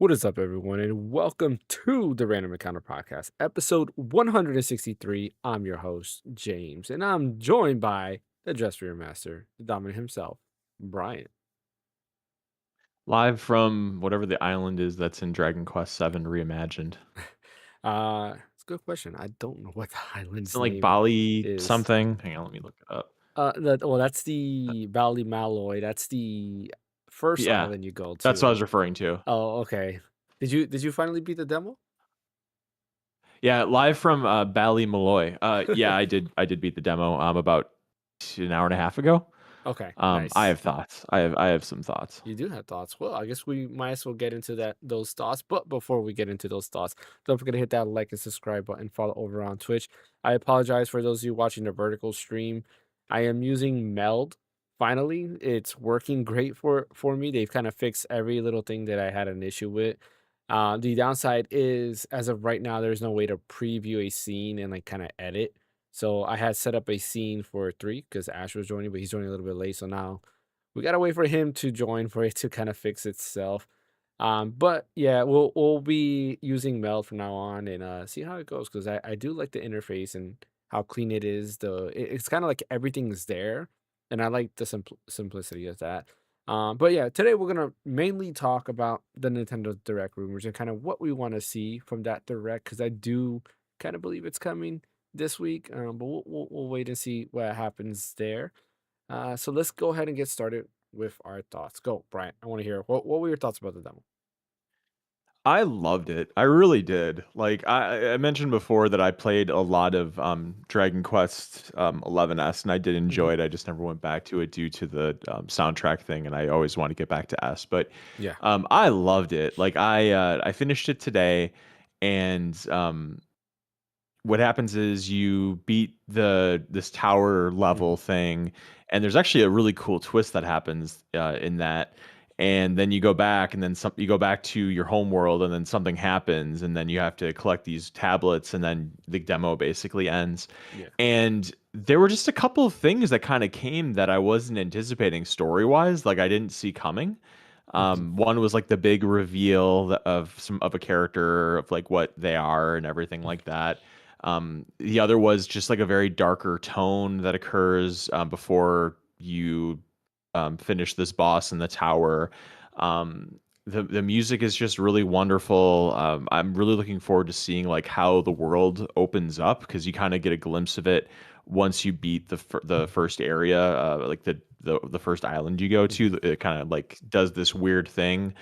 What is up, everyone, and welcome to the Random Encounter Podcast, episode 163. I'm your host, James, and I'm joined by the Dress for Your Master, the Dominant himself, Brian. Live from whatever the island is that's in Dragon Quest VII Reimagined. It's a good question. I don't know what the It's island's in like name Bali is. something. Hang on, let me look it up. That's the Bali Malloy. That's the first Yeah, island you go that's what I to. was referring to. Oh, okay. Did you finally beat the demo? Yeah, live from Bali Malloy. Yeah, I did beat the demo about an hour and a half ago. Okay, I nice. have thoughts. I have some thoughts. You do have thoughts. Well, I guess we might as well get into those thoughts. But before we get into those thoughts, don't forget to hit that like and subscribe button. Follow over on Twitch. I apologize for those of you watching the vertical stream. I am using Meld. Finally, it's working great for me. They've kind of fixed every little thing that I had an issue with. The downside is, as of right now, there's no way to preview a scene and like kind of edit. So I had set up a scene for 3 because Ash was joining, but he's joining a little bit late. So now we gotta wait for him to join for it to kind of fix itself. But yeah, we'll be using Meld from now on and see how it goes because I do like the interface and how clean it is. It's kind of like everything's there, and I like the simplicity of that. But yeah, today we're gonna mainly talk about the Nintendo Direct rumors and kind of what we want to see from that Direct because I do kind of believe it's coming this week. But we'll wait and see what happens there. So let's go ahead and get started with our thoughts. Go, Brian. I want to hear what were your thoughts about the demo? I loved it. I really did. Like I mentioned before that I played a lot of Dragon Quest 11S, and I did Hmm. enjoy it. I just never went back to it due to the soundtrack thing, and I always want to get back to S. But Yeah. I loved it. Like I finished it today, and what happens is you beat this tower Hmm. level thing, and there's actually a really cool twist that happens in that. And then you go back, and then you go back to your home world, and then something happens, and then you have to collect these tablets, and then the demo basically ends. Yeah. And there were just a couple of things that kind of came that I wasn't anticipating story wise, like I didn't see coming. Hmm. One was like the big reveal of some of a character of like what they are and everything like that. The other was just like a very darker tone that occurs before you finish this boss in the tower. The music is just really wonderful. I'm really looking forward to seeing like how the world opens up because you kind of get a glimpse of it once you beat the first area, like the first island you go Hmm. to. It kind of like does this weird thing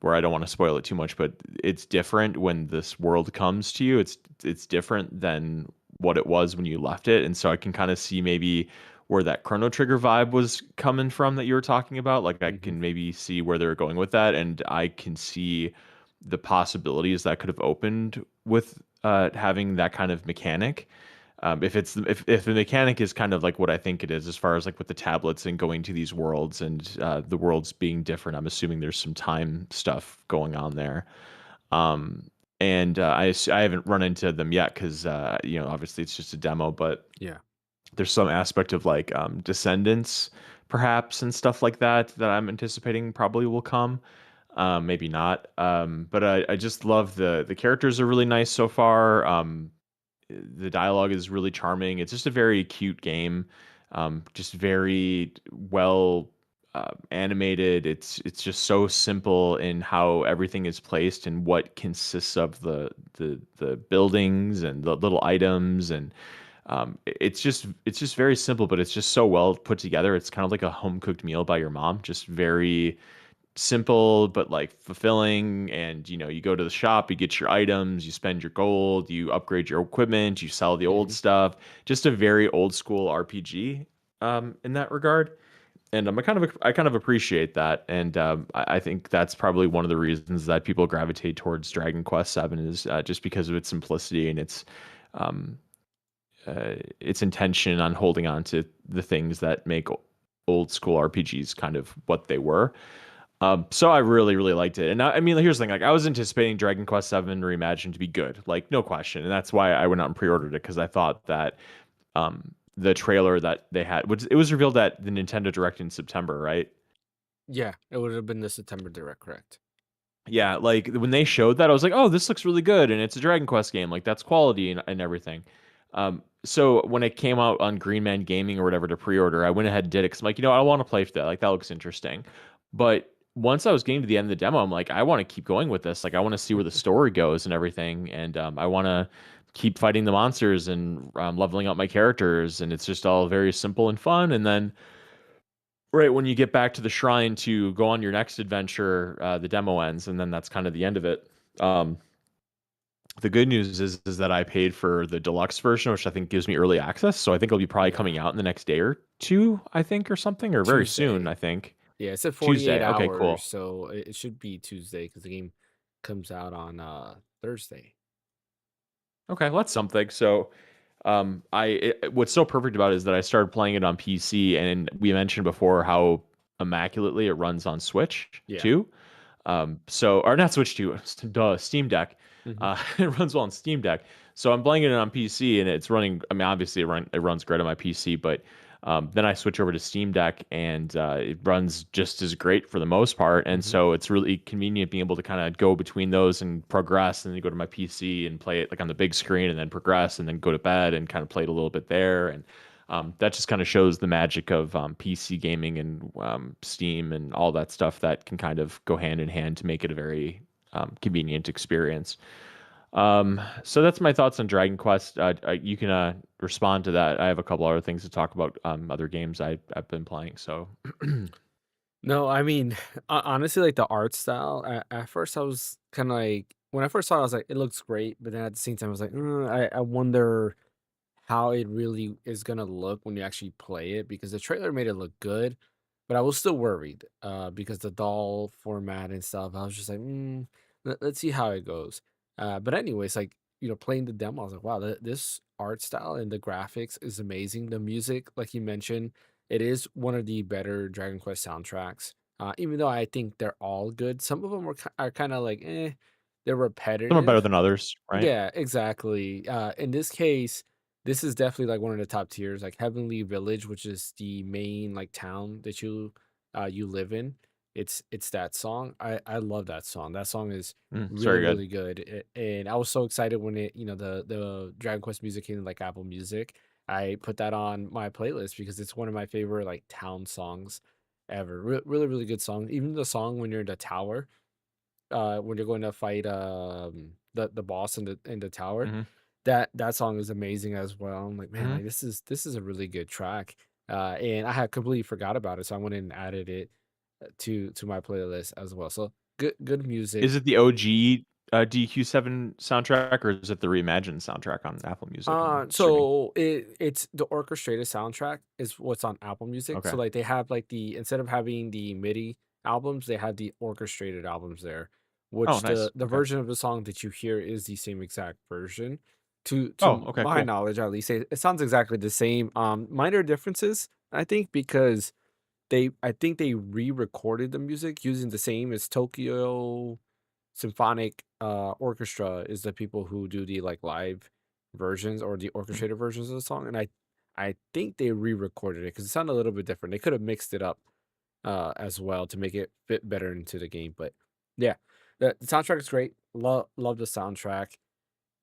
where I don't want to spoil it too much, but it's different when this world comes to you. It's different than what it was when you left it, and so I can kind of see maybe where that Chrono Trigger vibe was coming from that you were talking about. Like I Hmm. can maybe see where they're going with that, and I can see the possibilities that could have opened with having that kind of mechanic. If the mechanic is kind of like what I think it is, as far as like with the tablets and going to these worlds and the worlds being different, I'm assuming there's some time stuff going on there. Um, and I haven't run into them yet because obviously it's just a demo, but Yeah. there's some aspect of like descendants perhaps and stuff like that I'm anticipating probably will come. Maybe not. But I just love the characters are really nice so far. The dialogue is really charming. It's just a very cute game, just very well animated. It's just so simple in how everything is placed and what consists of the buildings and the little items and it's just very simple, but it's just so well put together. It's kind of like a home cooked meal by your mom, just very simple but like fulfilling. And you go to the shop, you get your items, you spend your gold, you upgrade your equipment, you sell the old Hmm. stuff. Just a very old school RPG in that regard. And I kind of appreciate that, and I think that's probably one of the reasons that people gravitate towards Dragon Quest VII is just because of its simplicity and um, its intention on holding on to the things that make old school RPGs kind of what they were. So I really, really liked it. And I mean, here's the thing: like, I was anticipating Dragon Quest VII Reimagined to be good, like no question, and that's why I went out and pre-ordered it because I thought that the trailer that they had, which it was revealed at the Nintendo Direct in September, right? Yeah. It would have been the September Direct, correct? Yeah, like when they showed that, I was like, "Oh, this looks really good," and it's a Dragon Quest game. Like that's quality and everything. So when it came out on Green Man Gaming or whatever to pre-order, I went ahead and did it because I'm like, I want to play for that. Like that looks interesting. But once I was getting to the end of the demo, I'm like, I want to keep going with this. Like I want to see where the story goes and everything, and I want to keep fighting the monsters and leveling up my characters, and it's just all very simple and fun. And then right when you get back to the shrine to go on your next adventure, the demo ends, and then that's kind of the end of it. Um, the good news is that I paid for the deluxe version, which I think gives me early access. So I think it'll be probably Yeah, coming out in the next day or two, I think, or something, or very soon, Tuesday. I think. Yeah, it said 48 Tuesday. Okay, hours, cool. so it should be Tuesday because the game comes out on Thursday. Okay, well, that's something. So, what's so perfect about it is that I started playing it on PC, and we mentioned before how immaculately it runs on Switch Yeah. too. Or not Switch 2, duh, Steam Deck. Hmm. It runs well on Steam Deck. So I'm playing it on PC and it's running. I mean, obviously it runs great on my PC, but then I switch over to Steam Deck and it runs just as great for the most part. And Hmm. so it's really convenient being able to kind of go between those and progress and then go to my PC and play it like on the big screen and then progress and then go to bed and kind of play it a little bit there. And that just kind of shows the magic of PC gaming and Steam and all that stuff that can kind of go hand in hand to make it a very convenient experience. So that's my thoughts on Dragon Quest. You can respond to that. I have a couple other things to talk about, other games I've been playing. So, No, I mean, honestly, like the art style. At first, I was kind of like when I first saw it, I was like, it looks great, but then at the same time, I was like, I wonder how it really is gonna look when you actually play it because the trailer made it look good, but I was still worried because the doll format and stuff. I was just like, let's see how it goes. But anyways, like playing the demo, I was like, wow, this art style and the graphics is amazing. The music, like you mentioned, it is one of the better Dragon Quest soundtracks. Even though I think they're all good, some of them are kind of like, they're some are better repetitive. than others, right? Yeah, exactly. In this case, this is definitely like one of the top tiers, like Heavenly Village, which is the main like town that you live in. It's that song. I love that song. That song is It's really very good. really good. And I was so excited when the Dragon Quest music came in like Apple Music. I put that on my playlist because it's one of my favorite like town songs ever. Really really good song. Even the song when you're in the tower when you're going to fight the boss in the tower. Hmm. That song is amazing as well. I'm like, man, Hmm. like this is a really good track. And I had completely forgot about it, so I went and added it to my playlist as well. So good Is music. it the OG DQ7 soundtrack or is it the reimagined soundtrack on Apple Music? I'm assuming. So it's the orchestrated soundtrack is what's on Apple Music. So Okay. like they have like the instead of having the MIDI albums, they have the orchestrated albums there, Oh, which nice. the Okay. version of the song that you hear is the same exact version. Oh, To okay, my cool. knowledge, at least it sounds exactly the same. Minor differences, I think, because I think they re-recorded the music using the same as Tokyo Symphonic Orchestra is the people who do the like live versions or the Mhm. orchestrated versions of the song, and I think they re-recorded it because it sounded a little bit different. They could have mixed it up as well to make it fit better into the game, but yeah, the soundtrack is great. Love the soundtrack.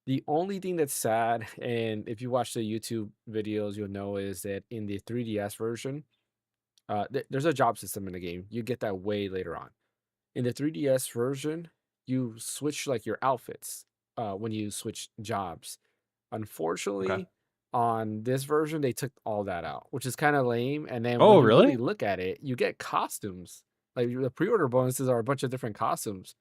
The only thing that's sad, and if you watch the YouTube videos, you'll know is that in the 3DS version, there's a job system in the game. You get that way later on. In the 3DS version, you switch like your outfits when you switch jobs. Okay. Unfortunately, on this version, they took all that out, which is kind of lame. And then when Oh, you really really? look at it, you get costumes. Like the pre-order bonuses are a bunch of different costumes.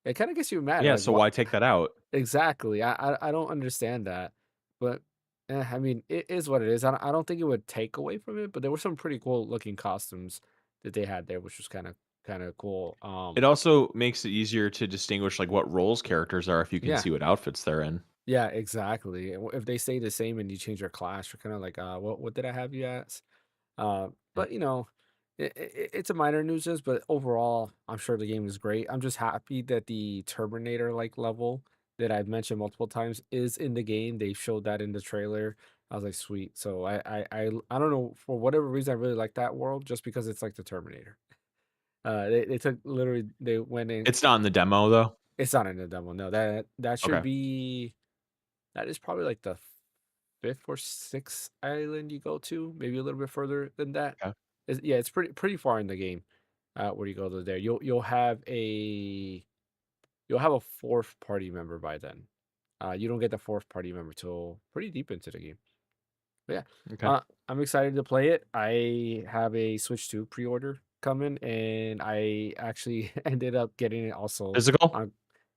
It kind of gets you mad. Yeah, Like so what? why take that out? Exactly. I don't understand that, but I mean, it is what it is. I don't think it would take away from it, but there were some pretty cool looking costumes that they had there, which was kind of cool. It also makes it easier to distinguish, like, what roles characters are if you can Yeah. see what outfits they're in. Yeah, exactly. And if they stay the same and you change your class, you're kind of like, what did I have you as? Mm. But it's a minor nuisance, but overall, I'm sure the game is great. I'm just happy that the Terminator like level that I've mentioned multiple times is in the game. They showed that in the trailer. I was like, sweet. So I don't know for whatever reason I really like that world just because it's like the Terminator. They took literally they went in. It's not in the demo though. It's not in the demo. No, that should Okay. be that is probably like the fifth or sixth island you go to, maybe a little bit further than that. Okay. Yeah, it's pretty far in the game. Where you go to there, you'll have a fourth party member by then. You don't get the fourth party member till pretty deep into the game. But yeah, Okay. I'm excited to play it. I have a Switch 2 pre-order coming, and I actually ended up getting it also Physical? on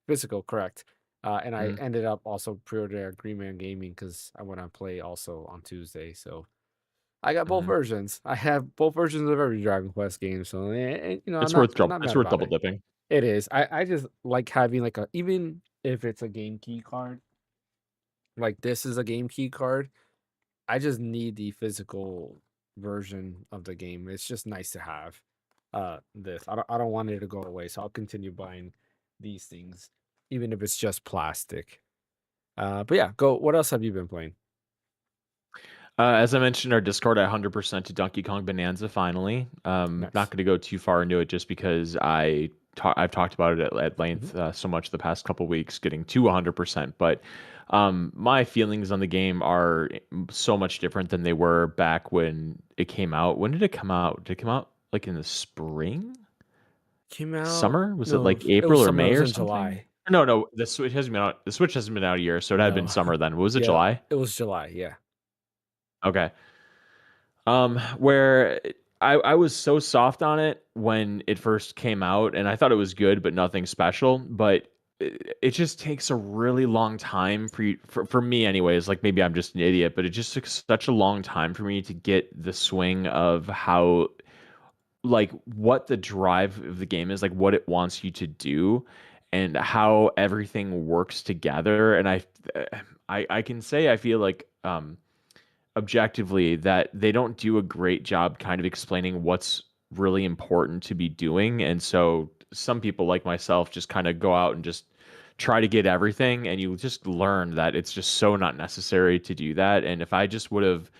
physical, correct? And I Mm, ended up also pre-ordering at Green Man Gaming because I want to play also on Tuesday. So I got both mhm. versions. I have both versions of every Dragon Quest game. So It's worth I'm not it's mad worth about double it. dipping. It is. I just like having like a even if it's a game key card, like this is a game key card. I just need the physical version of the game. It's just nice to have this. I don't want it to go away, so I'll continue buying these things, even if it's just plastic. But yeah, go. What else have you been playing? As I mentioned in our Discord, I 100% to Donkey Kong Bonanza finally. Not Nice. going to go too far into it just because I've talked about it at Hmm. length so much the past couple weeks, getting to 100%. But my feelings on the game are so much different than they were back when it came out. When did it come out? Did it come out like in the spring, Came out. summer? Was it No, like it was April or summer. It May was or in something? July. No, no, the Switch hasn't been out. The Switch hasn't been out a year, so it had been No, summer then. Was it yeah, July? it was July. Yeah. Okay. Where I was so soft on it when it first came out, and I thought it was good, but nothing special. But it just takes a really long time for me, anyways. Like maybe I'm just an idiot, but it just took such a long time for me to get the swing of how like what the drive of the game is, like what it wants you to do, and how everything works together. And I can say I feel like objectively that they don't do a great job kind of explaining what's really important to be doing. And so some people like myself just kind of go out and just try to get everything, and you just learn that it's just so not necessary to do that. And if I just would have,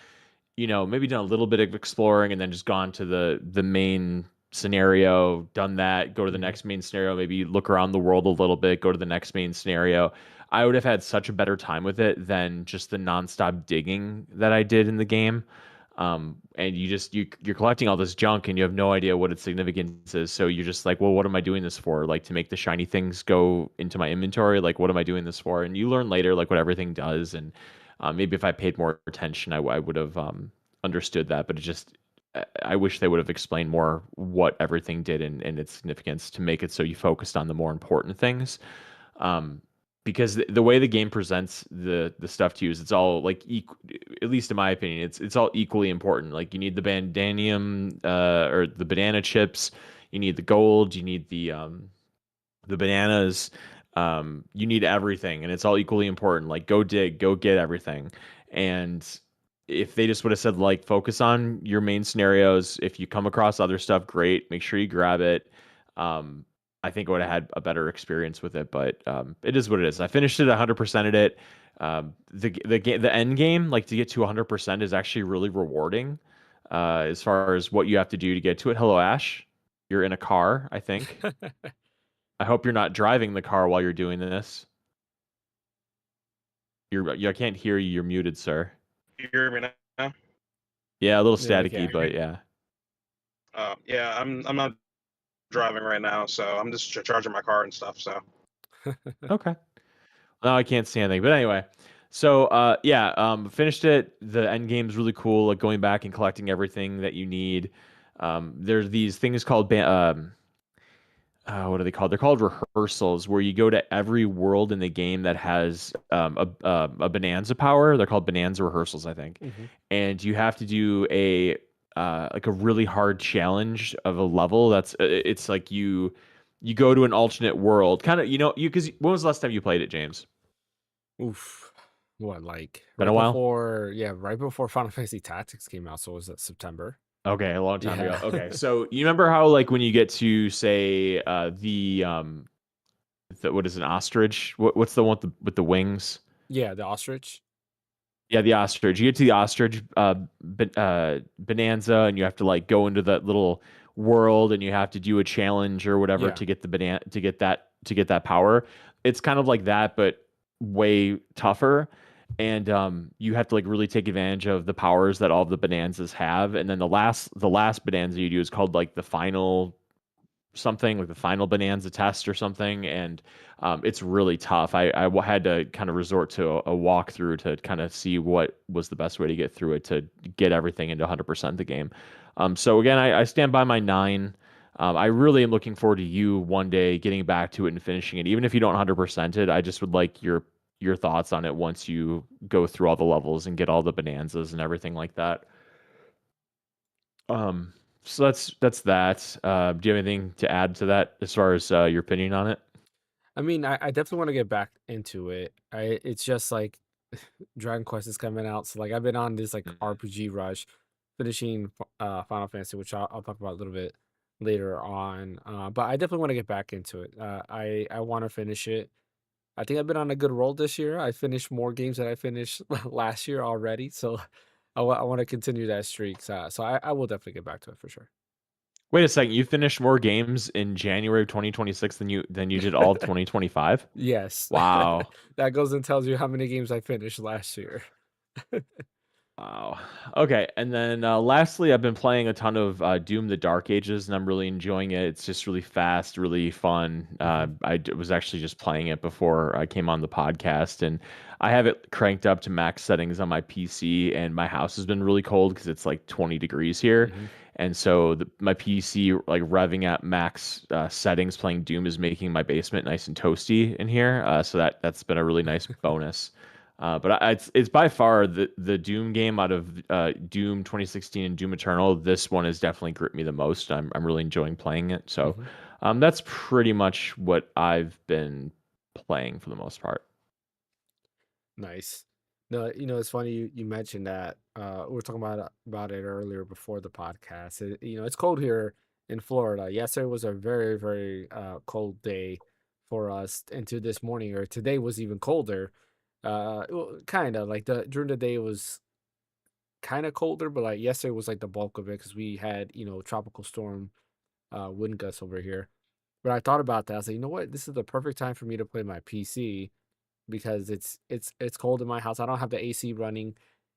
maybe done a little bit of exploring and then just gone to the main scenario, done that, go to the Hmm. next main scenario, maybe look around the world a little bit, go to the next main scenario. I would have had such a better time with it than just the nonstop digging that I did in the game. And you're collecting all this junk and you have no idea what its significance is. So you're just like, well, what am I doing this for? Like to make the shiny things go into my inventory? Like, what am I doing this for? And you learn later like what everything does. And maybe if I paid more attention, I would have understood that. But I wish they would have explained more what everything did and its significance to make it so you focused on the more important things. Um, because the way the game presents the stuff to you is it's all like at least in my opinion, it's all equally important. Like you need the bandanium or the banana chips, you need the gold, you need the bananas, you need everything, and it's all equally important. Like go dig, go get everything. And if they just would have said like focus on your main scenarios, if you come across other stuff, great, make sure you grab it. um I think I would have had a better experience with it. But it is what it is. I finished it 100% of it. The end game, like to get to 100%, is actually really rewarding as far as what you have to do to get to it. Hello, Ash. You're in a car, I think. I hope you're not driving the car while you're doing this. I can't hear you. You're muted, sir. You hear me now? Yeah, a little Yeah, we staticky, can. but yeah. Yeah, I'm not driving right now, so I'm just charging my car and stuff. So Okay. No, I can't see anything. But anyway, so yeah, finished it. The end game's really cool. Like going back and collecting everything that you need. There's these things called what are they called? They're called rehearsals, where you go to every world in the game that has a bonanza power. They're called bonanza rehearsals, I think. Hmm. And you have to do a like a really hard challenge of a level. It's like you go to an alternate world, kind of you because when was the last time you played it, James? Oof. What, like Been a while. right before Final Fantasy Tactics came out, so was that September? Okay, a long time ago. Yeah. Okay, so you remember how like when you get to say what is an ostrich? What's the one with the wings? Yeah, the ostrich. Yeah, the ostrich. You get to the ostrich bonanza, and you have to like go into that little world and you have to do a challenge or whatever Yeah. to get the banana to get that power. It's kind of like that, but way tougher. And you have to like really take advantage of the powers that all of the bonanzas have. And then the last bonanza you do is called like the final something, like the final bonanza test or something, and it's really tough. I had to kind of resort to a walkthrough to kind of see what was the best way to get through it to get everything into 100% the game. So again, I stand by my 9. I really am looking forward to you one day getting back to it and finishing it, even if you don't 100% it. I just would like your thoughts on it once you go through all the levels and get all the bonanzas and everything like that. Um, so that's that. Do you have anything to add to that as far as your opinion on it? I mean, I definitely want to get back into it. It's just like Dragon Quest is coming out, so like I've been on this like Mhm. RPG rush, finishing Final Fantasy, which I'll talk about a little bit later on. But I definitely want to get back into it. I want to finish it. I think I've been on a good roll this year. I finished more games than I finished last year already, so I want to continue that streak. So I will definitely get back to it for sure. Wait a second, you finished more games in January of 2026 than you did all of 2025? Yes, Wow. that goes and tells you how many games I finished last year. Wow. Okay, and then lastly, I've been playing a ton of Doom: The Dark Ages, and I'm really enjoying it. It's just really fast, really fun. Hmm. Was actually just playing it before I came on the podcast, and I have it cranked up to max settings on my PC. And my house has been really cold because it's like 20 degrees here, Hmm. and so my PC like revving at max settings, playing Doom is making my basement nice and toasty in here. So that's been a really nice bonus. But it's by far the Doom game out of Doom 2016 and Doom Eternal. This one has definitely gripped me the most. I'm really enjoying playing it. So Hmm. that's pretty much what I've been playing for the most part. Nice. No, it's funny you mentioned that. We were talking about it earlier before the podcast. It's cold here in Florida. Yesterday was a very, very cold day for us, and to this morning or today was even colder. Kind of like the during the day it was kind of colder, but like yesterday was like the bulk of it because we had tropical storm wind gusts over here. But I thought about that. I was like, you know what? This is the perfect time for me to play my PC because it's cold in my house. I don't have the AC running.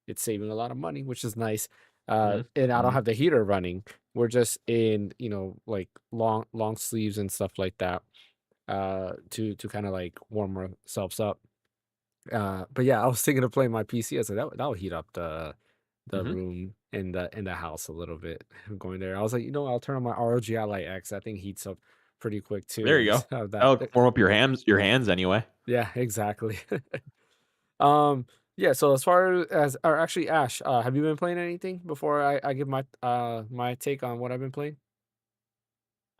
It's saving a lot of money, which is nice. Hmm. And I don't Hmm. have the heater running. We're just in, like long sleeves and stuff like that. To kind of like warm ourselves up. But yeah, I was thinking of playing my PC. I was like, that would heat up the Hmm. room in the house a little bit. Going there, I was like, I'll turn on my ROG Ally X. That thing heats up pretty quick There too. you go. So that, That'll warm up your hands anyway. yeah, exactly. Um, yeah, so as far as or actually Ash, have you been playing anything before I give my take on what I've been playing?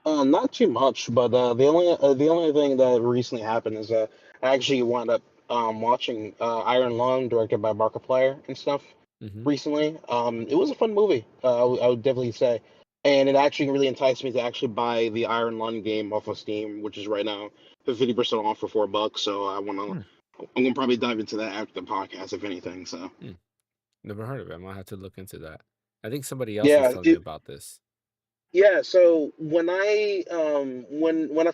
Not too much, but the only thing that recently happened is I actually wound up watching Iron Lung, directed by Markiplier and stuff Hmm. recently. It was a fun movie. I would definitely say, and it actually really enticed me to actually buy the Iron Lung game off of Steam, which is right now 50% off for $4. So Hmm. I'm gonna probably dive into that after the podcast, if anything. So Hmm. Never heard of it. I might have to look into that. I think somebody else was yeah, telling me about this. yeah, so when I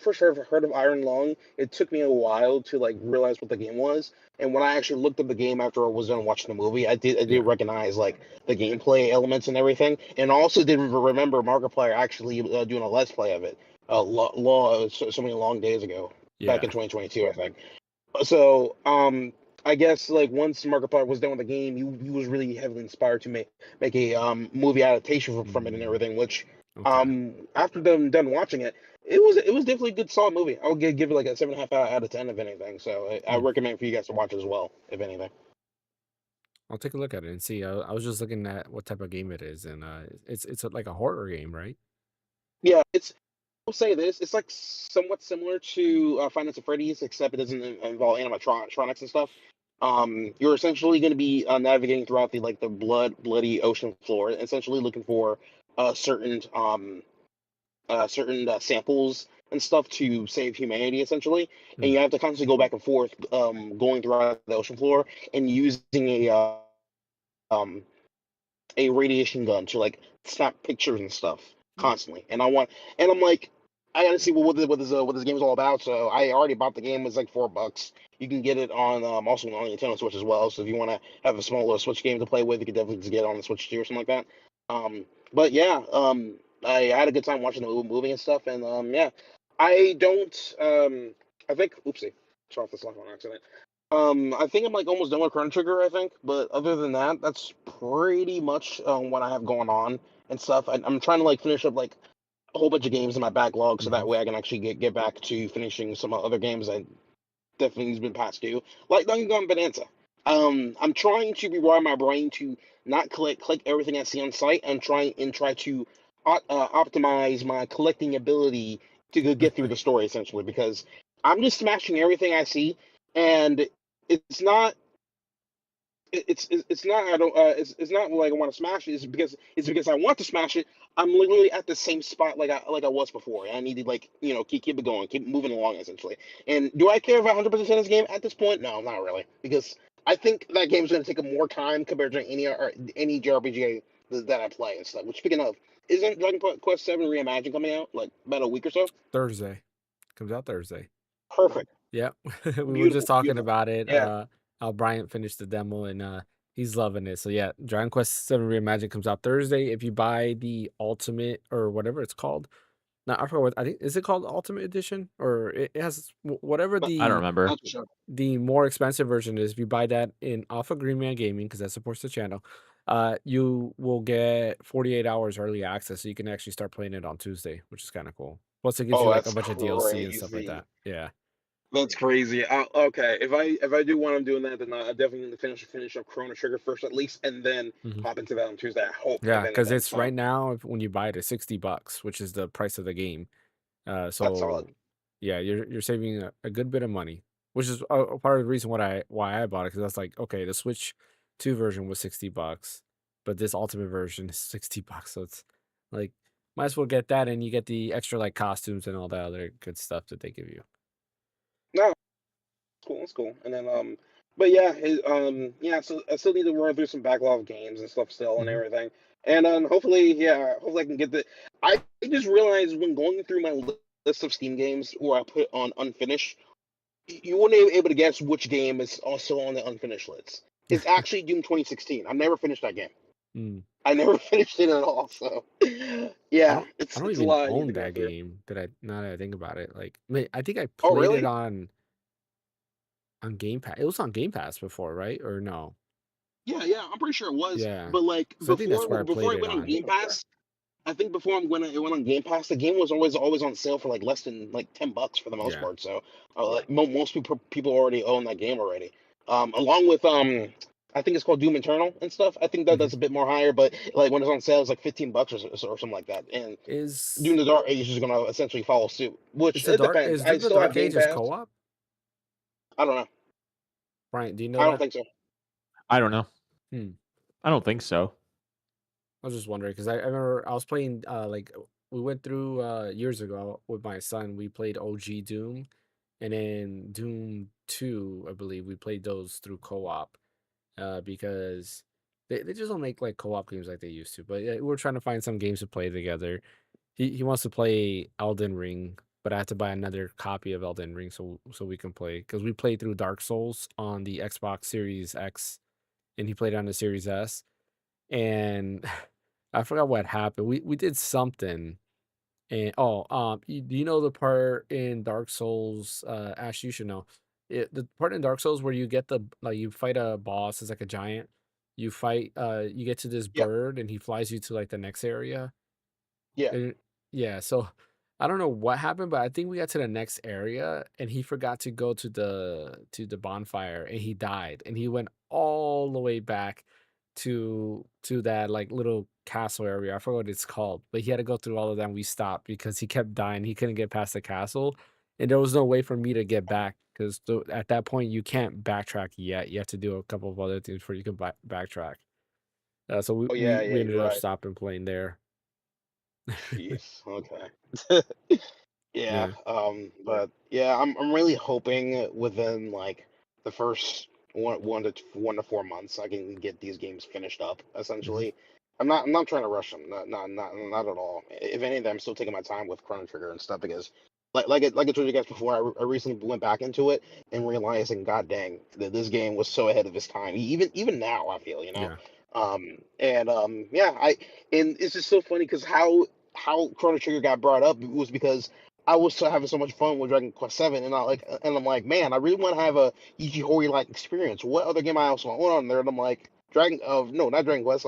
first heard of Iron Lung, it took me a while to like realize what the game was. And when I actually looked at the game after I was done watching the movie, I did Yeah. recognize like the gameplay elements and everything, and also did remember Markiplier actually doing a let's play of it so many long days ago, back in Yeah. 2022, I think. So I guess like once Markiplier was done with the game, he was really heavily inspired to make a movie adaptation from it and Mm, everything. Which okay. after them done watching it, it was definitely a good solid movie. I would give it like a 7.5 out of 10 if anything. So I Hmm. recommend for you guys to watch it as well, if anything. I'll take a look at it and see. I was just looking at what type of game it is, and it's like a horror game, right? Yeah, I'll say this: it's like somewhat similar to Finance of Freddy's, except it doesn't involve animatronics and stuff. You're essentially going to be navigating throughout the like the bloody ocean floor, essentially looking for certain samples and stuff to save humanity, essentially. And Hmm. you have to constantly go back and forth, going throughout the ocean floor and using um a radiation gun to like snap pictures and stuff. constantly, and I'm like, I gotta see what this game is all about. So I already bought the game. It's like $4. You can get it on also on Nintendo Switch as well. So if you want to have a small little Switch game to play with, you can definitely just get it on the Switch too or something like that. But yeah, I had a good time watching the movie and stuff, and yeah, I don't I think oopsie, turn off this light on accident. I think I'm like almost done with Chrono Trigger, I think, but other than that, that's pretty much what I have going on and stuff. I'm trying to like finish up like a whole bunch of games in my backlog, so Hmm. that way I can actually get back to finishing some other games that definitely has been past due, like Dungeon Bonanza. I'm trying to rewire my brain to not click everything I see on site, and try to optimize my collecting ability to get through the story essentially, because I'm just smashing everything I see, and it's not it's not I don't it's not like I want to smash it. It's because I want to smash it. I'm literally at the same spot like I was before. And I need to like keep it going, keep moving along essentially. And do I care if 100% this game at this point? No, not really, because I think that game's going to take more time compared to any JRPG that I play and stuff. Which speaking of, isn't Dragon Quest Seven Reimagined coming out like about a week or so? Thursday. Comes out Thursday. Perfect. Yep. We were just Beautiful, talking beautiful. about it. Yeah. How Bryant finished the demo and he's loving it. So yeah, Dragon Quest 7 Reimagined comes out Thursday. If you buy the ultimate or whatever it's called. Now I forgot what I think is it called Ultimate Edition or it has whatever Not, I don't the remember. not too sure. the more expensive version is. If you buy that in off of Green Man Gaming, because that supports the channel, you will get 48 hours early access, so you can actually start playing it on Tuesday, which is kind of cool. Plus, it gives you Oh, like a that's bunch of DLC and stuff like crazy. that. Yeah. That's crazy. Okay, if I do want to doing that, then I definitely need to finish up Chrono Trigger first at least, and then Hmm. hop into that on Tuesday. I hope, Yeah, and because then it's so right now when you buy it, it's $60, which is the price of the game. that's solid. So yeah, you're saving a good bit of money, which is a part of the reason why I bought it, because that's like, okay, the Switch 2 version was $60, but this Ultimate version is $60. So it's like might as well get that, and you get the extra like costumes and all that other good stuff that they give you. No, cool. That's cool. And then but yeah, yeah. So I still need to run through some backlog games and stuff still and Hmm. everything. And hopefully, yeah, hopefully I can get the. I just realized when going through my list of Steam games where I put on unfinished, you wouldn't be able to guess which game is also on the unfinished list. It's actually Doom 2016. I've never finished that game. Mm. I never finished it at all. So, I yeah, don't I it's don't it's a even lot I need own to go that through. game. That I Now that I think about it, like I think I Oh, played it really? on Game Pass. It was on Game Pass before, right? Or no? Yeah, yeah, I'm pretty sure it was. Yeah. But like So I think that's where I before played it it went on on. Game Pass, I think before when it went on Game Pass, the game was always on sale for like less than like $10 for the most Yeah. part. So, like most people already own that game already. Along with I think it's called Doom Eternal and stuff. I think that Hmm. that's a bit more higher, but like when it's on sale, it's like $15 or something like that. And Doom Is the Dark Age is gonna essentially follow suit, which it depends. Is I Doom the still have Dark Game Ages Pass. co-op? I don't know. Brian, do you know I don't that? think so. I don't know. Hmm. I don't think so. I was just wondering because I remember I was playing like we went through years ago with my son. We played OG Doom, and then Doom 2, I believe we played those through co-op because they just don't make like co-op games like they used to. But yeah, we're trying to find some games to play together. He wants to play Elden Ring, but I have to buy another copy of Elden Ring so we can play, because we played through Dark Souls on the Xbox Series X, and he played on the Series S, and I forgot what happened. We did something, and do you know the part in Dark Souls? Ash, you should know the part in Dark Souls where you get like you fight a boss, it's like a giant. You get to this Yeah, bird, and he flies you to like the next area. yeah. And yeah, so I don't know what happened, but I think we got to the next area, and he forgot to go to the bonfire, and he died, and he went all the way back to that like little castle area. I forgot what it's called, but he had to go through all of that, and we stopped because he kept dying. He couldn't get past the castle, and there was no way for me to get back, because at that point you can't backtrack yet. You have to do a couple of other things before you can backtrack. So we, Oh we yeah, yeah. we ended You're up right. stopping playing there. Jeez. Okay. Yeah. Yeah. But yeah, I'm really hoping within like the first 1 to 4 months I can get these games finished up Mhm. essentially. I'm not trying to rush them. Not at all. If anything, I'm still taking my time with Chrono Trigger and stuff because, like I told you guys before, I recently went back into it and realizing, god dang, that this game was so ahead of its time. Even now, I feel, you know. Yeah. Yeah, and it's just so funny because how Chrono Trigger got brought up was because I was having so much fun with Dragon Quest Seven, and I'm like, man, I really want to have a Ichi Hori like experience. What other game I also want on there? And I'm like, Dragon of no, not Dragon Quest.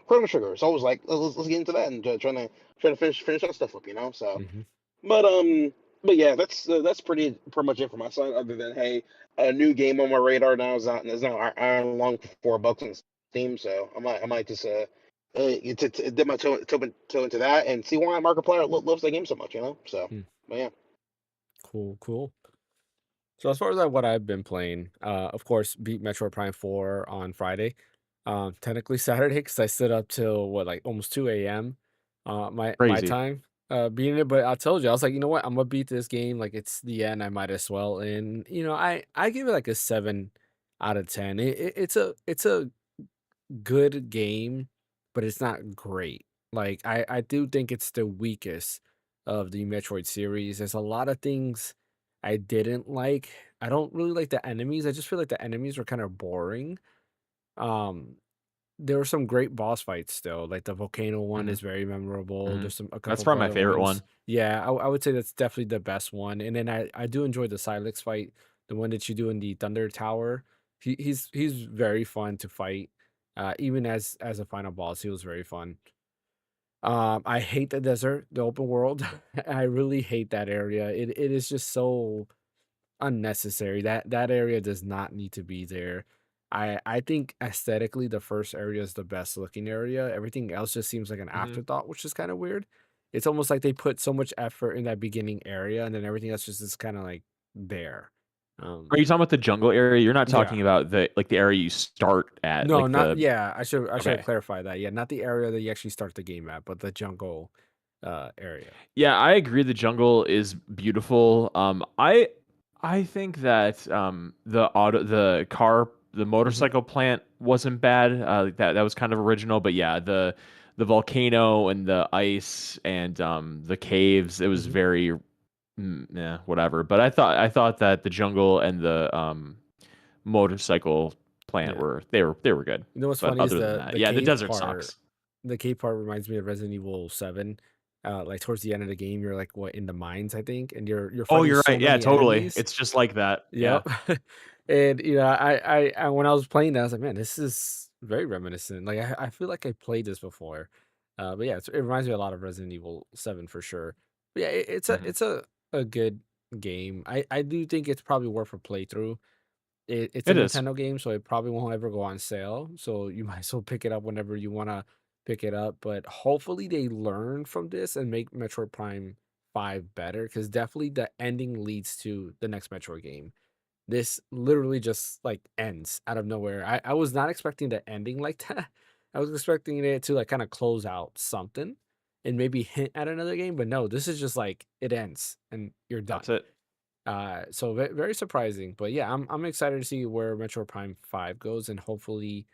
Chrono Trigger. So I was like, let's get into that and trying to finish that stuff up, you know. So, Hmm. but um, but yeah, that's pretty much it for my side. Other than hey, a new game on my radar now is now Iron Lung for $4 on Steam. So I might just dip my toe into that and see why Markiplier loves that game so much, you know. So, but yeah. Cool, cool. So as far as what I've been playing, of course, beat Metroid Prime 4 on Friday. Technically Saturday because I stood up till what, like almost 2 a.m. My Crazy. time beating it. But I told you, I was like, you know what, I'm gonna beat this game. Like it's the end, I might as well. And I give it like a 7 out of 10. It's a good game, but it's not great. Like I do think it's the weakest of the Metroid series. There's a lot of things I didn't like. I don't really like the enemies. I just feel like the enemies were kind of boring. Um there were some great boss fights still. Like the volcano one Hmm. is very memorable. Hmm. There's a That's couple of probably my other favorite ones. one. Yeah, I would say that's definitely the best one. And then I do enjoy the Silex fight, the one that you do in the Thunder Tower. He's very fun to fight. Even as a final boss, he was very fun. I hate the desert, the open world. I really hate that area. It is just so unnecessary. That area does not need to be there. I think aesthetically the first area is the best looking area. Everything else just seems like an Hmm. afterthought, which is kind of weird. It's almost like they put so much effort in that beginning area and then everything else just is kind of like there. Are Um you talking about the jungle area? You're not yeah. talking about the area you start at, No, like not the yeah, I should have okay. clarified that. Yeah, not the area that you actually start the game at, but the jungle area. Yeah, I agree the jungle is beautiful. I think that the Mhm. motorcycle plant wasn't bad. That was kind of original, but yeah, the volcano and the ice and the caves, it was Mhm. very yeah, whatever. But I thought that the jungle and the motorcycle plant Yeah. they were good. You know what's But funny is other than the that, the yeah, the cave desert part. sucks. The cave part reminds me of Resident Evil 7. Like towards the end of the game, you're like what in the mines, I think, and you're Oh, fighting you're so right. Yeah, many totally. enemies. It's just like that. Yeah. Yep. And I when I was playing that, I was like, man, this is very reminiscent. Like I feel like I played this before. But yeah, it reminds me a lot of Resident Evil 7 for sure. But yeah, Hmm. it's a good game. I do think it's probably worth a playthrough. It's a It is. Nintendo game, so it probably won't ever go on sale. So you might as well pick it up whenever you want to pick it up. But hopefully they learn from this and make Metroid Prime 5 better because definitely the ending leads to the next Metroid game. This literally just like ends out of nowhere. I was not expecting the ending like that. I was expecting it to like kind of close out something and maybe hint at another game, but no, this is just like it ends and you're That's done. it. So very surprising, but yeah, I'm excited to see where Metro Prime 5 goes, and hopefully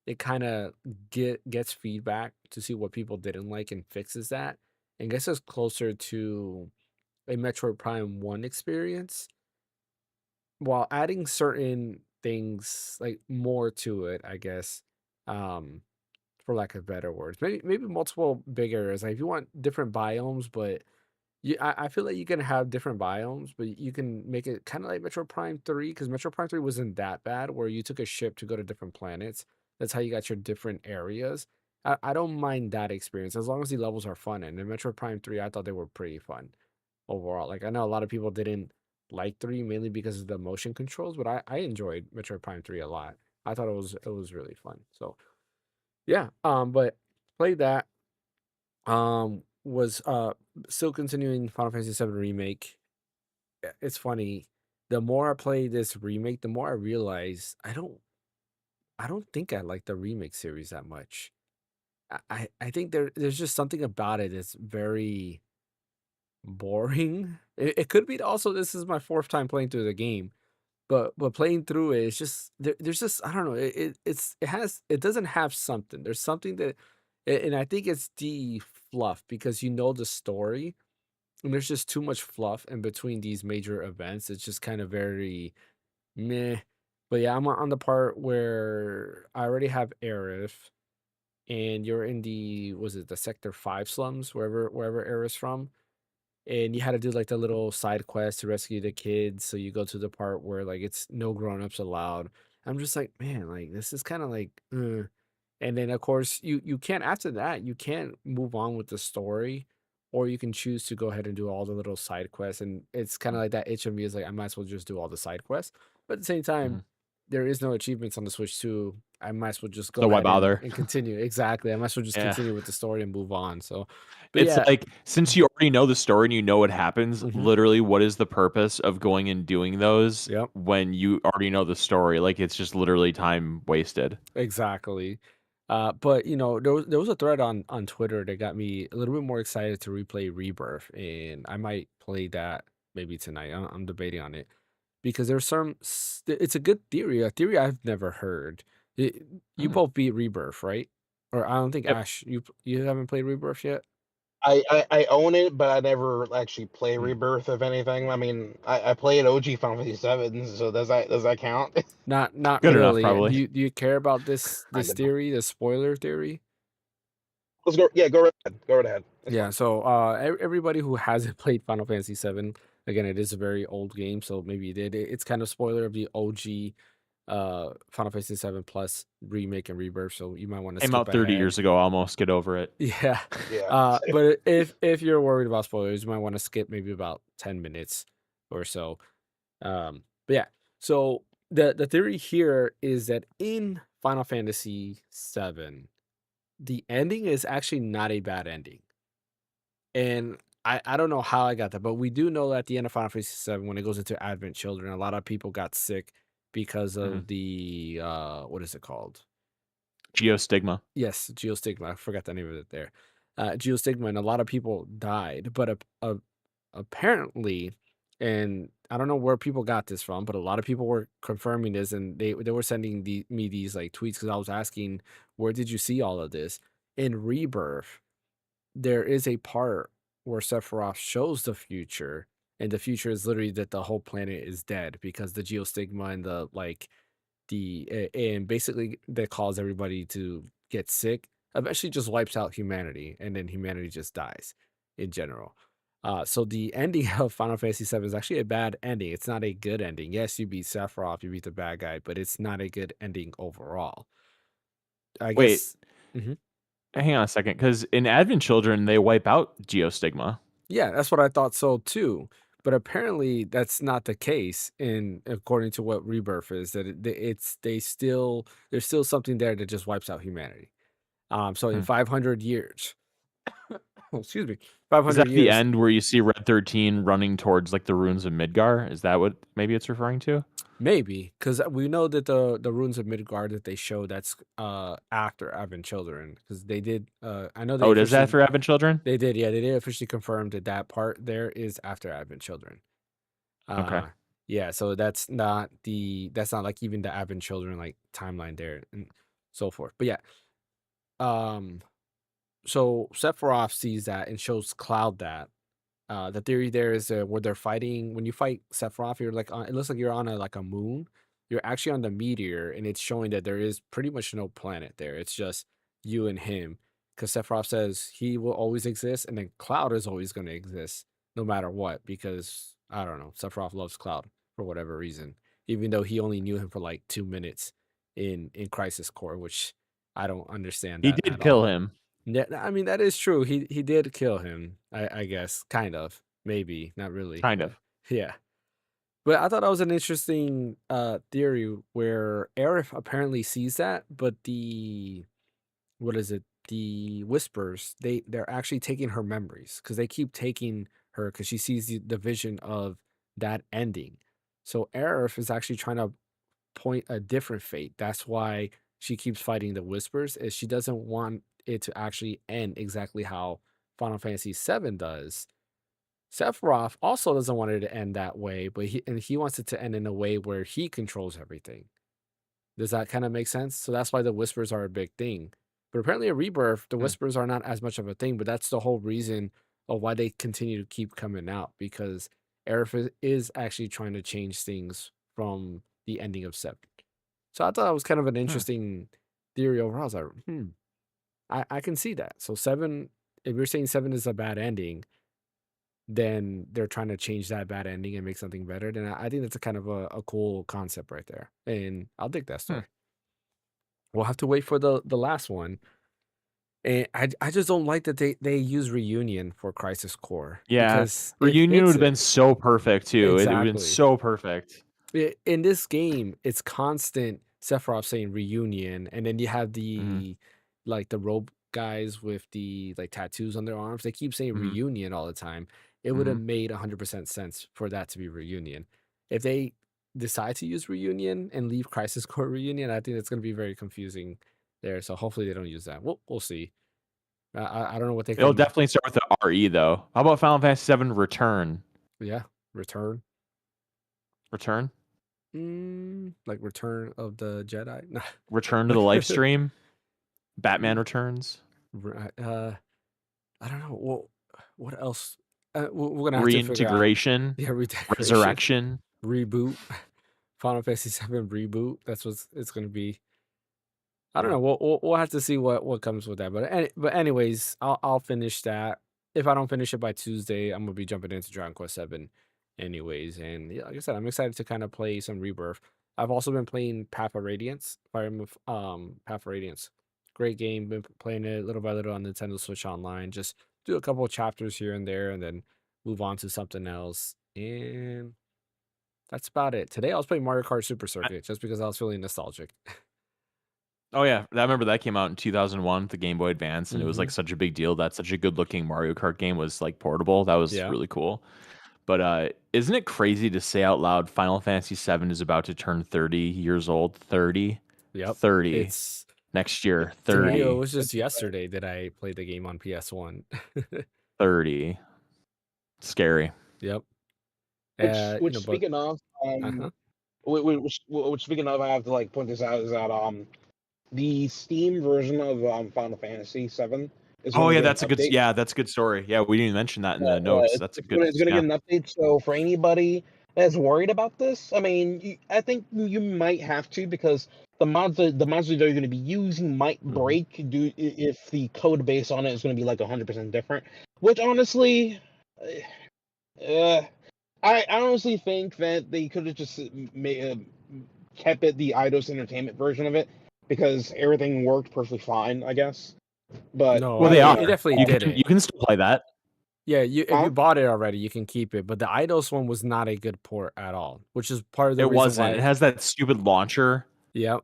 it kind of gets feedback to see what people didn't like and fixes that, and gets us closer to a Metroid Prime 1 experience while adding certain things like more to it, I guess. Um, for lack of better words, maybe multiple big areas. Like if you want different biomes, but I feel like you can have different biomes, but you can make it kind of like Metro Prime 3 because Metro Prime 3 wasn't that bad, where you took a ship to go to different planets. That's how you got your different areas. I don't mind that experience as long as the levels are fun. And in Metro Prime 3, I thought they were pretty fun overall. Like I know a lot of people didn't like 3 mainly because of the motion controls, but I enjoyed Metro Prime 3 a lot. I thought it was really fun. So yeah, but played that. Was still continuing Final Fantasy 7 remake. It's funny. The more I play this remake, the more I realize I don't think I like the remake series that much. I think there's just something about it that's very boring. It could be also this is my fourth time playing through the game, but playing through it's just there's just I don't know. It doesn't have something. There's something that And I think it's the fluff because you know the story, and there's just too much fluff in between these major events. It's just kind of very meh. But yeah, I'm on the part where I already have Aerith, and you're in the was it the Sector 5 slums, wherever Aerith's from, and you had to do like the little side quest to rescue the kids. So you go to the part where like it's no grown-ups allowed. I'm just like, man, like this is kind of like, and then of course you can't after that you can't move on with the story, or you can choose to go ahead and do all the little side quests. And it's kind of like that itch of me is like I might as well just do all the side quests, but at the same time, Mhm. there is no achievements on the Switch too. I might as well just go So why ahead and, bother? and continue. Exactly. I might as well just Yeah. continue with the story and move on. So, but It's yeah. like, since you already know the story and you know what happens, Hmm. literally, what is the purpose of going and doing those Yep. when you already know the story? Like, it's just literally time wasted. Exactly. But there was a thread on Twitter that got me a little bit more excited to replay Rebirth, and I might play that maybe tonight. I'm debating on it because there's it's a good theory, a theory I've never heard. It, you Hmm. both beat Rebirth, right? Or I don't think Yep. Ash, you haven't played Rebirth yet. I own it, but I never actually play Hmm. Rebirth, if anything. I mean, I played OG Final Fantasy 7, so does that count? Not Good enough, really. probably. Do you care about this Kind of. theory, the spoiler theory? Let's go. Yeah, go right ahead. Go right ahead. It's Yeah, fine. so everybody who hasn't played Final Fantasy 7, again, it is a very old game, so maybe you did. It's kind of spoiler of the OG Final Fantasy 7 Plus remake and rebirth, so you might want to Came skip out 30 ahead. years ago, almost. Get over it. Yeah. Yeah. But if you're worried about spoilers, you might want to skip maybe about 10 minutes or so. But yeah, so the theory here is that in Final Fantasy 7, the ending is actually not a bad ending. And I don't know how I got that, but we do know at the end of Final Fantasy 7, when it goes into Advent Children, a lot of people got sick because Mhm. of the what is it called? Geostigma. Yes, geostigma. I forgot the name of it there. Geostigma, and a lot of people died. But apparently, and I don't know where people got this from, but a lot of people were confirming this, and they were sending me these like tweets because I was asking, where did you see all of this? In Rebirth, there is a part where Sephiroth shows the future, and the future is literally that the whole planet is dead because the geostigma and the like and basically that cause everybody to get sick eventually just wipes out humanity, and then humanity just dies in general. So the ending of Final Fantasy 7 is actually a bad ending. It's not a good ending. Yes, you beat Sephiroth, you beat the bad guy, but it's not a good ending overall. I Wait, guess. Mhm. hang on a second, because in Advent Children, they wipe out Geostigma. Yeah, that's what I thought so too. But apparently that's not the case in according to what Rebirth is, that it's there's still something there that just wipes out humanity. So in Hmm. 500 years, excuse me, Is 500 that the years, end where you see Red 13 running towards like the ruins of Midgar? Is that what maybe it's referring to? maybe, because we know that the ruins of Midgard that they show, that's after Advent Children, because they did I know they Oh, does that officially for Advent Children? they did, yeah, they did officially confirm that that part there is after Advent Children. Okay. Uh yeah, so that's not like even the Advent Children like timeline there and so forth. But yeah, um so Sephiroth sees that and shows Cloud that. The theory there is where they're fighting. When you fight Sephiroth, you're like it looks like you're on a like a moon. You're actually on the meteor, and it's showing that there is pretty much no planet there. It's just you and him. Because Sephiroth says he will always exist, and then Cloud is always going to exist no matter what. Because I don't know, Sephiroth loves Cloud for whatever reason, even though he only knew him for like 2 minutes in Crisis Core, which I don't understand He that did at kill all. him. Yeah, I mean that is true. He did kill him. I guess kind of, maybe not really, Kind but of. yeah. But I thought that was an interesting theory where Aerith apparently sees that, but the what is it? The Whispers, they're actually taking her memories because they keep taking her because she sees the vision of that ending. So Aerith is actually trying to point a different fate. That's why she keeps fighting the Whispers, is she doesn't want it to actually end exactly how Final Fantasy 7 does. Sephiroth also doesn't want it to end that way, but he wants it to end in a way where he controls everything. Does that kind of make sense? So that's why the Whispers are a big thing. But apparently at Rebirth, the Hmm. whispers are not as much of a thing, but that's the whole reason of why they continue to keep coming out, because Aerith is actually trying to change things from the ending of 7. So I thought it was kind of an Hmm. interesting theory overall. I was like, I can see that. So 7, if you're saying 7 is a bad ending, then they're trying to change that bad ending and make something better. Then I think that's a kind of a cool concept right there. And I'll dig that Hmm. story. We'll have to wait for the last one. And I just don't like that they use Reunion for Crisis Core, Yeah, because it Reunion would fits have been it. so perfect too. It would have been Exactly. so perfect. In this game, it's constant Sephiroth saying reunion, and then you have Hmm. the robe guys with the like tattoos on their arms. They keep saying Hmm. reunion all the time. It would Hmm. have made 100% sense for that to be reunion. If they decide to use reunion and leave Crisis Core reunion, I think it's going to be very confusing there. So hopefully they don't use that. We'll see. I don't know what they It'll can. definitely start with the RE though. How about Final Fantasy VII Return? Yeah, return. Return? Like Return of the Jedi. No. Return to the live stream? Batman Mm, Returns? right, I don't know. Well, what else? We're gonna have to figure out. Reintegration? Yeah, redecoration, Resurrection? reboot, Final Fantasy 7 reboot. That's what it's gonna be. I don't Yeah. know. We'll have to see what comes with that. But anyways, I'll finish that. If I don't finish it by Tuesday, I'm gonna be jumping into Dragon Quest 7 anyways. And yeah, like I said, I'm excited to kind of play some Rebirth. I've also been playing Path of Radiance. Fire Emblem, Path of Radiance. Great game. Been playing it little by little on Nintendo Switch Online. Just do a couple of chapters here and there, and then move on to something else. And that's about it. Today I was playing Mario Kart Super Circuit just because I was feeling nostalgic. Oh yeah, I remember that came out in 2001, the Game Boy Advance, and it was Hmm. like such a big deal that such a good-looking Mario Kart game was like portable. That was Yeah. really cool. But isn't it crazy to say out loud Final Fantasy VII is about to turn 30 years old? 30? Yep. 30 It's next year. to me, it 30. was just It's yesterday that I played the game on PS1. 30. Scary. Yep. which But speaking of, uh-huh. which speaking of, I have to like point this out is that the Steam version of Final Fantasy VII is Oh going to yeah, get an that's a good update. that's a good story. Yeah, we didn't even mention that in the Yeah, notes. That's a good it's gonna yeah. get an update. So for anybody that's worried about this, I mean, I think you might have to, because the mods that you're gonna be using might Hmm. break if the code base on it is gonna be like 100% different. Which honestly, uh, I honestly think that they could have just kept it the Eidos Entertainment version of it, because everything worked perfectly fine, I guess. But No, Well, I they don't it know. are. definitely You didn't. can still play that. Yeah, if you Huh? bought it already, you can keep it. But the Eidos one was not a good port at all, which is part of the It reason wasn't. It why. has that stupid launcher. Yep.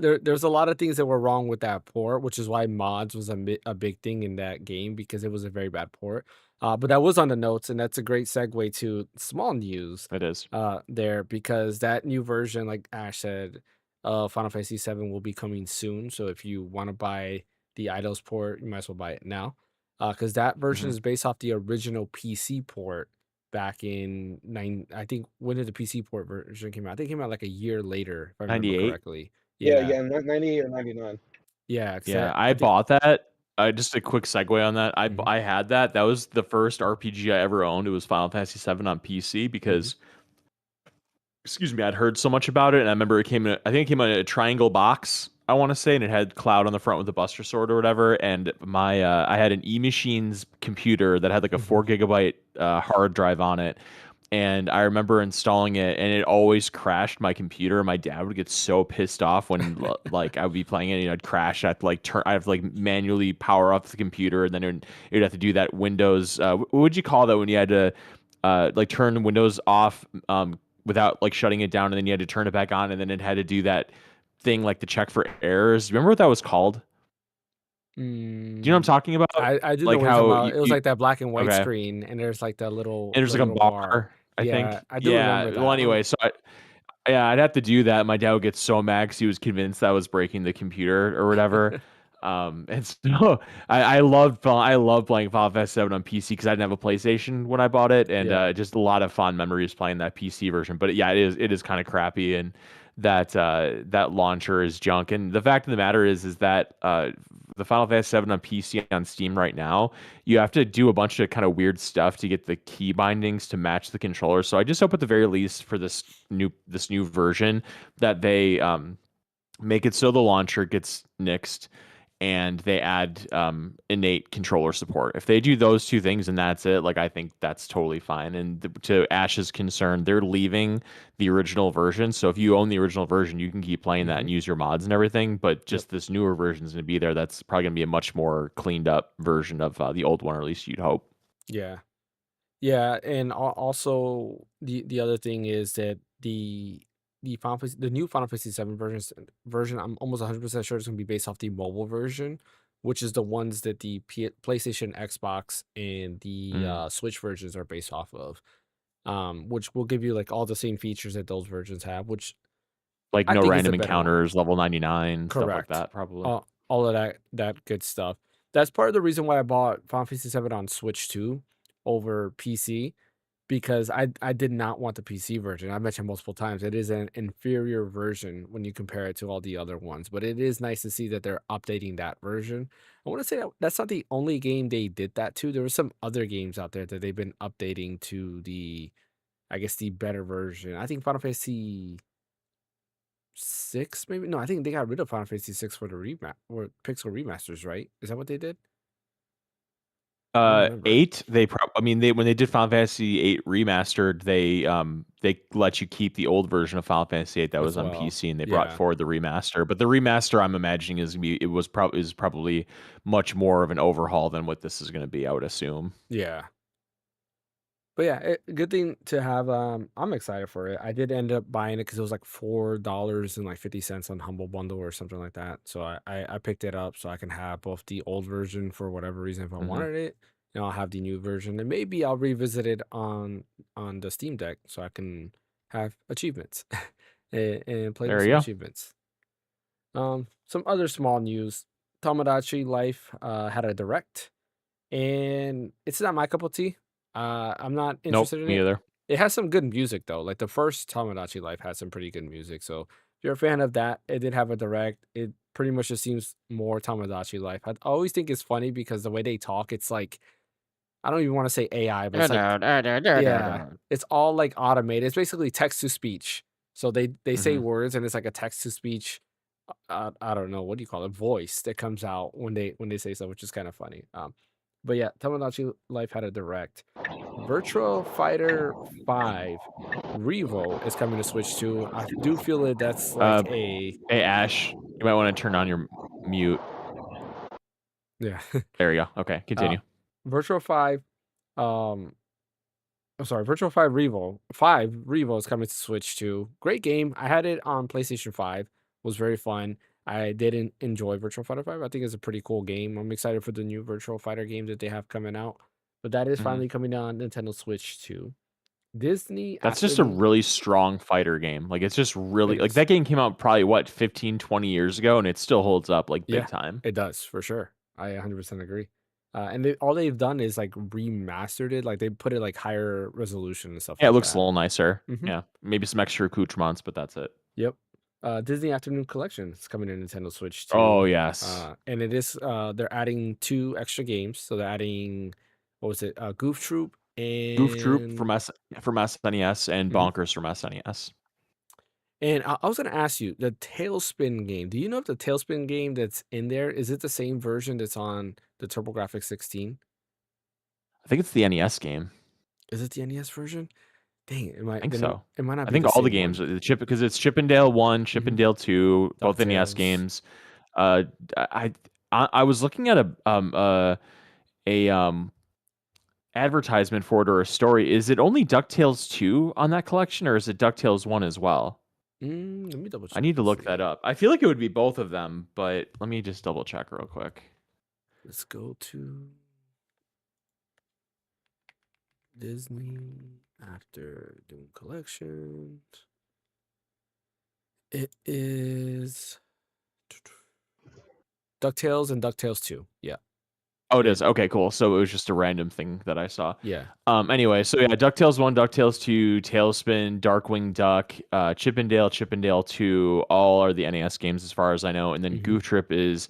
There's a lot of things that were wrong with that port, which is why mods was a big thing in that game, because it was a very bad port. But that was on the notes, and that's a great segue to small news. It is. There, because that new version, like Ash said, Final Fantasy 7 will be coming soon. So if you want to buy the Idols port, you might as well buy it now, because that version Mhm. is based off the original PC port back in I think, when did the PC port version came out? I think it came out like a year later, if I remember 98. correctly. Yeah, Yeah, 98 or 99. yeah, because Yeah, I I think. bought that. Just a quick segue on that. Mhm, I had that. That was the first RPG I ever owned. It was Final Fantasy VII on PC mhm, because, excuse me, I'd heard so much about it, and I remember I think it came in a triangle box, I want to say, and it had Cloud on the front with the Buster Sword or whatever. And I had an E Machines computer that had like a mhm. 4 GB hard drive on it, and I remember installing it, and it always crashed my computer. My dad would get so pissed off when like I would be playing it, and I'd crash. I'd have to like manually power up the computer, and then it'd have to do that Windows. What would you call that when you had to like turn Windows off without like shutting it down, and then you had to turn it back on, and then it had to do that thing like to check for errors. Remember what that was called? Do you know what I'm Mm, talking about? I do know Like what you're talking how about. It was you like that black and white okay, screen, and there's like and there's the like a little bar. bar, I Yeah, think. I do Yeah. remember Well, that. I don't. anyway, yeah, I'd have to do that. My dad would get so mad because he was convinced I was breaking the computer or whatever. And so I loved playing Final Fantasy 7 on PC because I didn't have a PlayStation when I bought it, and Yeah. just a lot of fond memories playing that PC version. But yeah, it is kind of crappy, and that launcher is junk. And the fact of the matter is that the Final Fantasy 7 on PC on Steam right now, you have to do a bunch of kind of weird stuff to get the key bindings to match the controller. So I just hope at the very least for this new version that they make it so the launcher gets nixed and they add innate controller support. If they do those two things and that's it, like I think that's totally fine. And to Ash's concern, they're leaving the original version. So if you own the original version, you can keep playing that and use your mods and everything. But just this newer version is going to be there. That's probably going to be a much more cleaned up version of the old one, or at least you'd hope. Yeah. Yeah, and also the other thing is that the new Final Fantasy 7 version, I'm almost 100% sure it's going to be based off the mobile version, which is the ones that the PlayStation, Xbox, and the Switch versions are based off of. Which will give you like all the same features that those versions have, which Like I no think is the random better one. encounters, level 99, stuff like Correct. that, probably. All of that good stuff. That's part of the reason why I bought Final Fantasy 7 on Switch 2 over PC, because I did not want the PC version. I mentioned multiple times it is an inferior version when you compare it to all the other ones, but it is nice to see that they're updating that version. I want to say that's not the only game they did that to. There were some other games out there that they've been updating to the, I guess, the better version. I think Final Fantasy 6, maybe. No, I think they got rid of Final Fantasy 6 for the or pixel remasters, right? Is that what they did? I don't remember. 8, when they did Final Fantasy 8 remastered, they let you keep the old version of Final Fantasy 8 that As was on well. PC, and they brought Yeah. forward the remaster. But the remaster, I'm imagining, is probably much more of an overhaul than what this is going to be, I would assume. Yeah. But yeah, good thing to have. I'm excited for it. I did end up buying it because it was like $4.50 on Humble Bundle or something like that. So I picked it up so I can have both the old version for whatever reason if I hmm wanted it, and I'll have the new version, and maybe I'll revisit it on the Steam Deck so I can have achievements and play with There you some go. achievements. Some other small news. Tomodachi Life had a direct, and it's not my cup of tea. I'm not Nope, interested in me it. either. It has some good music though. Like the first Tomodachi Life had some pretty good music. So if you're a fan of that, it did have a direct. It pretty much just seems more Tomodachi Life. I always think it's funny because the way they talk, it's like, I don't even want to say AI, but it's like, yeah, it's all like automated. It's basically text to speech. So they say hmm words and it's like a text to speech. I don't know, what do you call it, voice that comes out when they say so, which is kind of funny. But yeah, Tomodachi Life had a direct. Virtual Fighter 5 Revo is coming to Switch too. I do feel that that's like a, Hey Ash, you might want to turn on your mute. yeah. There you go. Okay, uh continue. Virtual 5, um I'm sorry, Virtual 5 Revo. 5 Revo is coming to Switch too. Great game. I had it on PlayStation 5. Was very fun. I didn't enjoy Virtual Fighter 5. I think it's a pretty cool game. I'm excited for the new Virtual Fighter game that they have coming out. But that is hmm finally coming on Nintendo Switch too. Disney That's just a Afternoon. really strong fighter game. Like, it's just really It like is. that game came out probably what 15, 20 years ago, and it still holds up like Yeah, big time. it does for sure. I 100% agree. And all they've done is like remastered it. Like they put it like higher resolution and stuff Yeah, it like looks a that. little nicer. hmm Yeah, maybe some extra accoutrements, but that's it. Yep. Disney Afternoon Collection is coming to Nintendo Switch Oh too. yes, And it is they're adding 2 extra games. So they're adding, what was it? Goof Troop Goof Troop and from SNES and mhm. Bonkers from SNES. And I was gonna ask you, the Tailspin game. Do you know if the Tailspin game that's in there, is it the same version that's on the TurboGrafx 16? I think it's the NES game. Is it the NES version? Dang, I think so. it might not I be think the all the same games one. Chip because it's Chippendale 1, Mhm. Chippendale 2, both NES DuckTales. games. Uh, I I was looking at a advertisement for it or a story. Is it only DuckTales 2 on that collection, or is it DuckTales 1 as well? Let me double I check need to and look that see. up. I feel like it would be both of them, but let me just double check real quick. Let's go to Disney After Doom Collection. It is DuckTales and DuckTales 2. Yeah. Oh, it It, is. Okay, cool. So it was just a random thing that I saw. yeah. Anyway, so yeah, DuckTales 1, DuckTales 2, Tailspin, Darkwing Duck, Chippendale, Chippendale 2, all are the NES games as far as I know. And then hmm Goof Trip is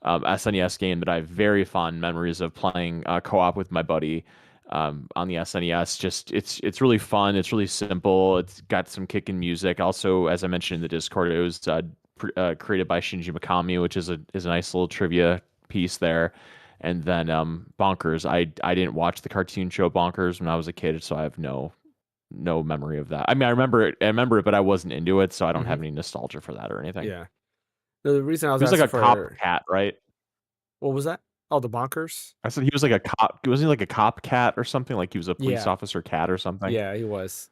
SNES game that I have very fond memories of playing co-op with my buddy on the SNES. Just it's really fun. It's really simple. It's got some kicking music. Also, as I mentioned in the Discord, it was created by Shinji Mikami, which is a nice little trivia piece there. And then Bonkers. I didn't watch the cartoon show Bonkers when I was a kid, so I have no memory of that. I mean, I remember it, but I wasn't into it, so I don't Hmm. have any nostalgia for that or anything. Yeah. The reason I was He was like asking a cop for cat, right? what was that? Oh, the bonkers. I said he was like a cop. Wasn't he like a cop cat or something? Like he was a police Yeah, officer cat or something? yeah, he was.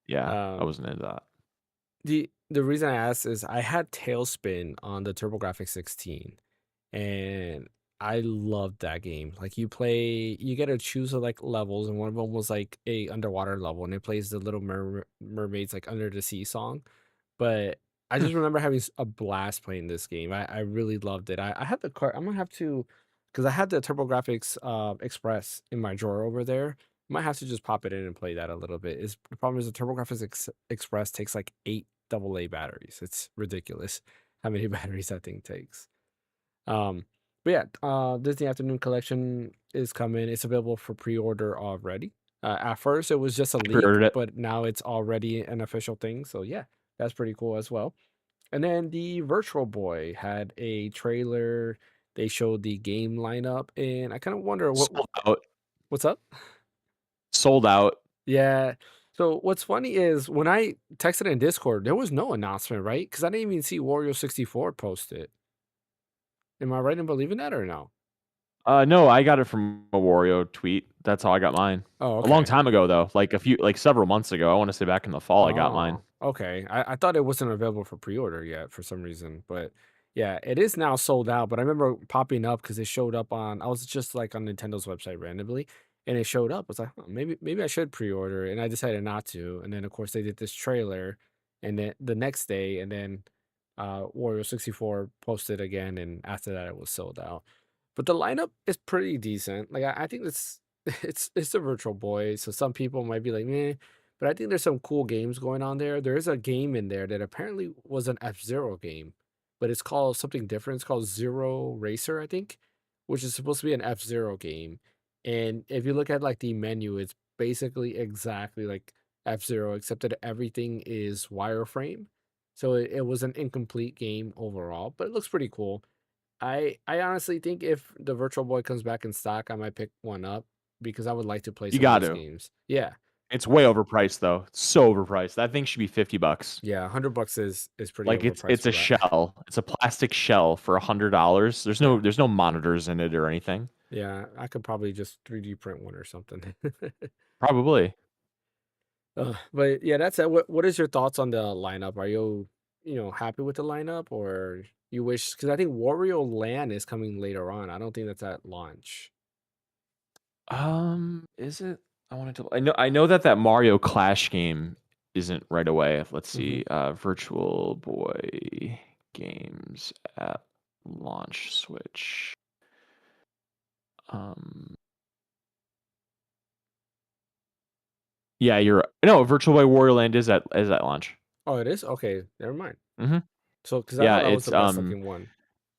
Yeah, I Um, wasn't into that. the reason I asked is I had Tailspin on the TurboGrafx 16, and I loved that game. Like you get to choose like levels, and one of them was like a underwater level, and it plays the Little Mermaids like under the sea song. But I Hmm. just remember having a blast playing this game. I really loved it. I had the card. I'm gonna have to, because I had the TurboGrafx Express in my drawer over there. Might have to just pop it in and play that a little bit. Is the problem is the TurboGrafx Express takes like 8 AA batteries. It's ridiculous how many batteries that thing takes. Um, but yeah, Disney Afternoon Collection is coming. It's available for pre-order already. At first, it was just a I leak, pre-ordered it. but now it's already an official thing. So yeah, that's pretty cool as well. And then the Virtual Boy had a trailer. They showed the game lineup, and I kind of wonder Sold out. what's up. Sold out. Yeah. So what's funny is when I texted in Discord, there was no announcement, right? Because I didn't even see Wario64 post it. Am I right in believing that or no? No, I got it from a Wario tweet. That's how I got mine. Oh, A long okay. time ago though, like several months ago. I want to say back in the fall I got mine. Oh, okay. I thought it wasn't available for pre-order yet for some reason, but yeah, it is now sold out. But I remember popping up because it showed up on. I was just like on Nintendo's website randomly, and it showed up. I was like, huh, maybe I should pre-order, and I decided not to. And then of course they did this trailer, and then the next day, and then Wario64 posted again, and after that it was sold out. But the lineup is pretty decent. Like I think it's it's a Virtual Boy, so some people might be like, meh. But I think there's some cool games going on there. There is a game in there that apparently was an F-Zero game, but it's called something different. It's called Zero Racer, I think, which is supposed to be an F-Zero game. And if you look at like the menu, it's basically exactly like F-Zero, except that everything is wireframe. So it was an incomplete game overall, but it looks pretty cool. I honestly think if the Virtual Boy comes back in stock, I might pick one up because I would like to play You some of got those to. games. Yeah. It's way overpriced though. It's so overpriced. That thing should be $50. Yeah, $100 is pretty Like overpriced it's for a that. shell. It's a plastic shell for $100. Yeah. There's no monitors in it or anything. Yeah, I could probably just 3D print one or something. Probably. But yeah, that's it. What is your thoughts on the lineup? Are you happy with the lineup, or you wish, because I think Wario Land is coming later on. I don't think that's at launch. Is it? I wanted to. I know that Mario Clash game isn't right away. Let's Hmm. see. Virtual Boy games at launch Switch. Um. Yeah, you're no Virtual Boy Wario Land is at launch. Oh, it is? Okay, never mind. Hmm. So, because I Yeah, thought that was it's the best looking one,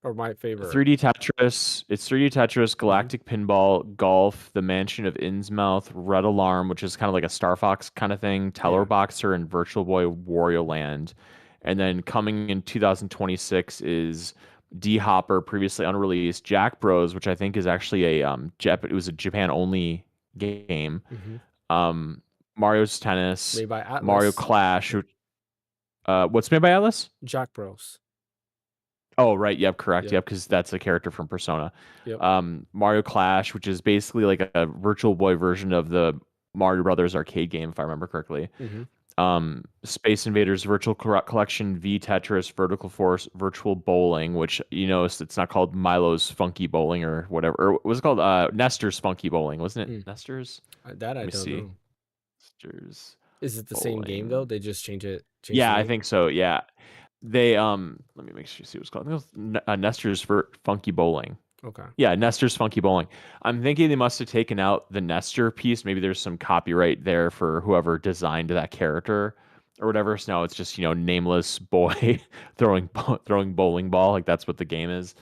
or my favorite. 3D Tetris. It's 3D Tetris, Hmm. Galactic Pinball, Golf, The Mansion of Innsmouth, Red Alarm, which is kind of like a Star Fox kind of thing, Teller Yeah. Boxer, and Virtual Boy Wario Land. And then coming in 2026 is D Hopper, previously unreleased, Jack Bros, which I think is actually it was a Japan only game. Hmm. Um, Mario's Tennis, Made by Mario Atlas. Clash. What's made by Atlas? Jack Bros. Oh, right. Yep, correct. Yep. Yep, because that's a character from Persona. Yep. Mario Clash, which is basically like a Virtual Boy version of the Mario Brothers arcade game, if I remember correctly. Hmm. Space Invaders Virtual Collection, V Tetris, Vertical Force, Virtual Bowling, which it's not called Milo's Funky Bowling or whatever. Or what was it called? Nestor's Funky Bowling, wasn't it? Nestor's? That I Let me don't see. know. Nestor's Is it the same game though? Bowling. They just change the Yeah, I name? think so. Yeah. They let me make sure see what's called. I think it was Nestor's for Funky Bowling. Okay. Yeah, Nestor's Funky Bowling. I'm thinking they must have taken out the Nestor piece. Maybe there's some copyright there for whoever designed that character or whatever. So now it's just nameless boy throwing bowling ball. Like that's what the game is.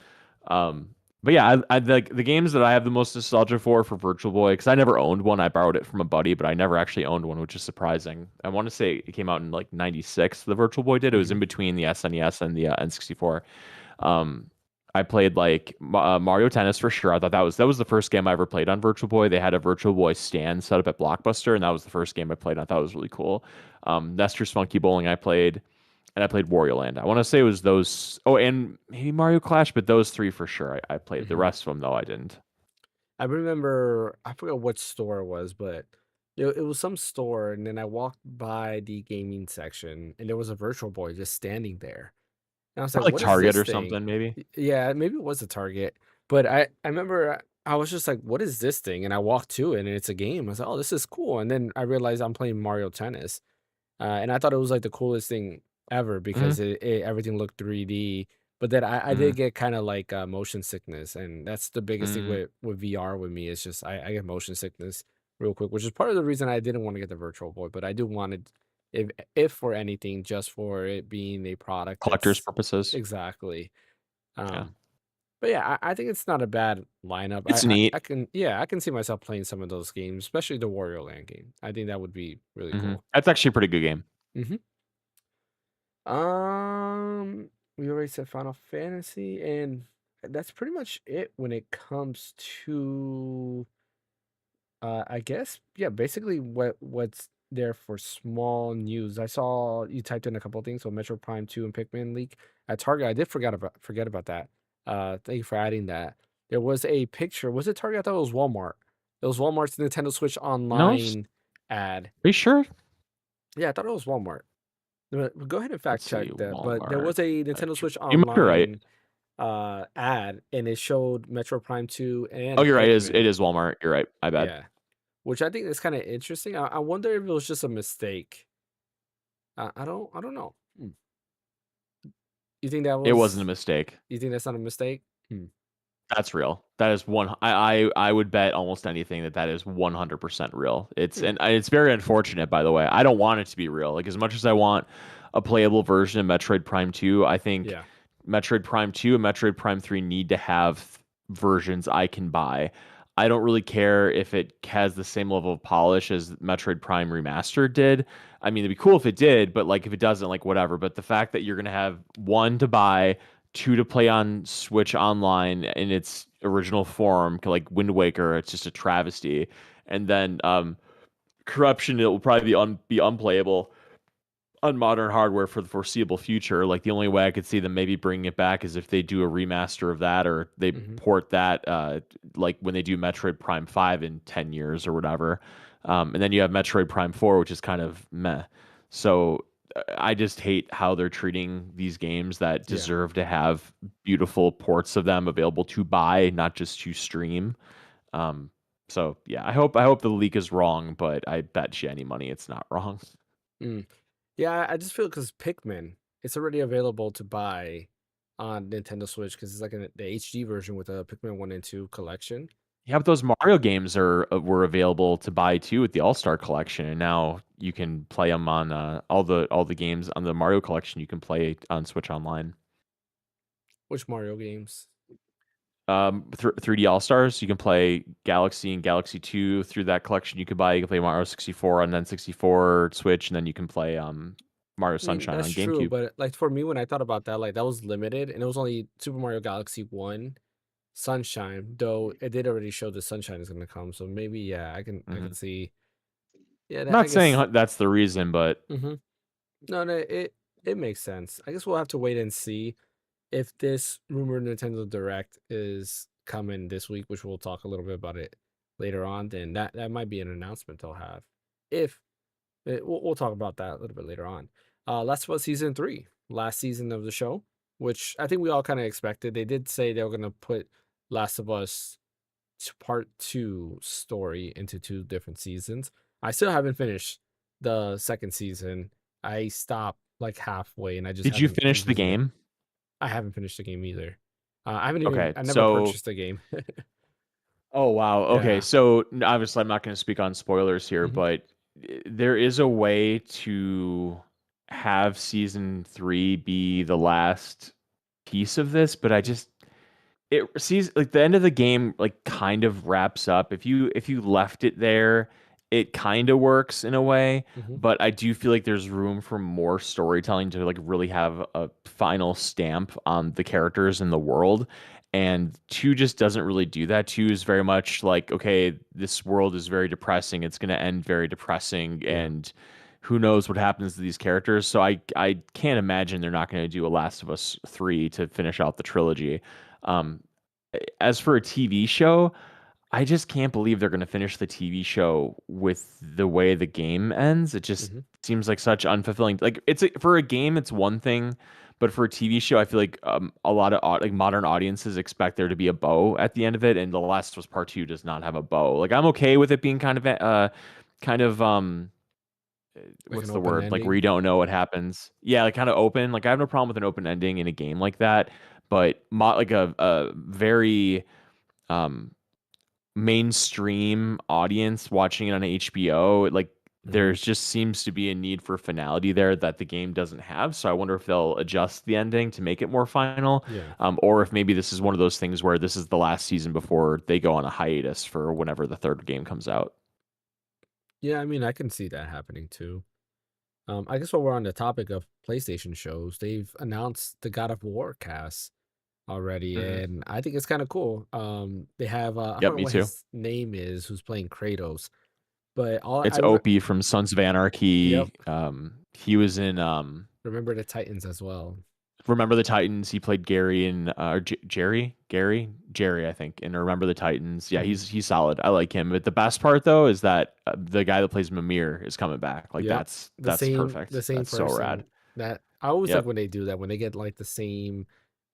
But yeah, I like the games that I have the most nostalgia for Virtual Boy, because I never owned one. I borrowed it from a buddy, but I never actually owned one, which is surprising. I want to say it came out in like '96. The Virtual Boy did. It was Hmm. in between the SNES and the N64. Um, I played like Mario Tennis for sure. I thought that was the first game I ever played on Virtual Boy. They had a Virtual Boy stand set up at Blockbuster, and that was the first game I played. I thought it was really cool. Nestor's Funky Bowling I played, and I played Wario Land. I want to say it was those. Oh, and maybe Mario Clash, but those three for sure. I played. The Hmm. rest of them though I didn't. I remember, I forgot what store it was, but it was some store, and then I walked by the gaming section, and there was a Virtual Boy just standing there. And I was like, Probably like "What is Target this or thing?" something, maybe. Yeah, maybe it was a Target, but I remember I was just like, "What is this thing?" And I walked to it, and it's a game. I was like, "Oh, this is cool." And then I realized I'm playing Mario Tennis, and I thought it was like the coolest thing ever Hmm. because everything looked 3D. But then I Hmm. did get kind of like motion sickness, and that's the biggest thing Hmm. with VR with me. Is just I get motion sickness real quick, which is part of the reason I didn't want to get the Virtual Boy. But I do wanted, if for anything, just for it being a product Collector's that's purposes. exactly. Yeah, But yeah, I think it's not a bad lineup. it's neat. I can, yeah, I can see myself playing some of those games, especially the Wario Land game. I think that would be really cool. That's actually a pretty good game. Hmm. Um, we already said Final Fantasy, and that's pretty much it when it comes to I guess, yeah, basically what's there for small news. I saw you typed in a couple of things, so Metro Prime 2 and Pikmin leak at Target. I did forget about that. Thank you for adding that. There was a picture. Was it Target? I thought it was Walmart. It was Walmart's Nintendo Switch No, Online ad. are you sure? Yeah, I thought it was Walmart. Go ahead and fact Let's see, check that. But there Walmart. was a Nintendo Switch You might be right. Online ad, and it showed Metro Prime 2 Oh, and you're right. Pikmin. It is Walmart. You're right. My bad. Yeah. Which I think is kind of interesting. I wonder if it was just a mistake. I don't know. Hmm. You think that It wasn't a was? mistake. You think that's not a mistake? Hmm. That's real. That is one. I would bet almost anything that that is 100% real. Hmm. It's very unfortunate, by the way. I don't want it to be real. Like as much as I want a playable version of Metroid Prime 2, I think Yeah. Metroid Prime 2 and Metroid Prime 3 need to have versions I can buy. I don't really care if it has the same level of polish as Metroid Prime Remastered did. I mean, it'd be cool if it did, but like if it doesn't, like whatever. But the fact that you're gonna have one to buy, two to play on Switch Online in its original form, like Wind Waker, it's just a travesty. And then Corruption, it will probably be unplayable on modern hardware for the foreseeable future. Like the only way I could see them maybe bringing it back is if they do a remaster of that or they Hmm. port that, like when they do Metroid Prime 5 in 10 years or whatever. And then you have Metroid Prime 4, which is kind of meh. So I just hate how they're treating these games that Yeah. deserve to have beautiful ports of them available to buy, not just to stream. Um, so yeah, I hope the leak is wrong, but I bet you any money it's not wrong. Mm. Yeah. I just feel because Pikmin, it's already available to buy on Nintendo Switch because it's like the HD version with a Pikmin 1 and 2 collection. Yeah, but those Mario games were available to buy too with the All-Star collection, and now you can play them on all the games on the Mario collection you can play on Switch Online. Which Mario games? 3D All-Stars, you can play Galaxy and Galaxy 2 through that collection. You could buy. You can play Mario 64 on N64 Switch, and then you can play Mario I mean, Sunshine that's on true, GameCube. but like for me, when I thought about that, like that was limited, and it was only Super Mario Galaxy 1 Sunshine, though it did already show the Sunshine is gonna come, so maybe yeah, I Hmm. can see. Yeah, that, I Not saying guess. that's the reason, but Hmm. No, no, it makes sense. I guess we'll have to wait and see if this rumored Nintendo Direct is coming this week, which we'll talk a little bit about it later on. Then that might be an announcement they'll have. If we'll talk about that a little bit later on. Last of Us season 3, last season of the show, which I think we all kind of expected. They did say they were gonna put Last of Us part 2 story into 2 different seasons. I still haven't finished the second season. I stopped like halfway and I just did you haven't finish the revisited it. game? I haven't finished the game either. Okay, I never so purchased the game. oh wow. Okay, Yeah. so obviously I'm not going to speak on spoilers here, Mhm. but there is a way to have season 3 be the last piece of this, but I just it sees like the end of the game like kind of wraps up. If you left it there, it kind of works in a way, Hmm. but I do feel like there's room for more storytelling to like really have a final stamp on the characters in the world. And two just doesn't really do that. Two is very much like, okay, this world is very depressing. It's going to end very depressing, Yeah. and who knows what happens to these characters. So I can't imagine they're not going to do a Last of Us 3 to finish out the trilogy. Um, as for a TV show, I just can't believe they're going to finish the TV show with the way the game ends. It just Hmm. seems like such unfulfilling. Like for a game, it's one thing, but for a TV show, I feel like a lot of like modern audiences expect there to be a bow at the end of it, and The Last of Us Part Two does not have a bow. Like I'm okay with it being kind of Like an what's the open word? Like where ending. you don't know what happens. Yeah, like kind of open. Like I have no problem with an open ending in a game like that, but like a very um mainstream audience watching it on HBO, like Hmm. there's just seems to be a need for finality there that the game doesn't have. So I wonder if they'll adjust the ending to make it more final, Yeah. or if maybe this is one of those things where this is the last season before they go on a hiatus for whenever the third game comes out. Yeah, I mean, I can see that happening too. I guess while we're on the topic of PlayStation shows, they've announced the God of War cast already, Hmm. and I think it's kind of cool. They have I Yep, forgot me what too. his name is, who's playing Kratos, but all It's Opie from Sons of yep, Anarchy. He was in remember the Titans as well. Remember the Titans. He played Gary and Jerry, I think, in Remember the Titans. Yeah, Hmm. he's solid. I like him. But the best part though is that the guy that plays Mimir is coming back. Like Yep, that's the perfect. same That's so rad. person. That I always like Yep. when they do that, when they get like the same,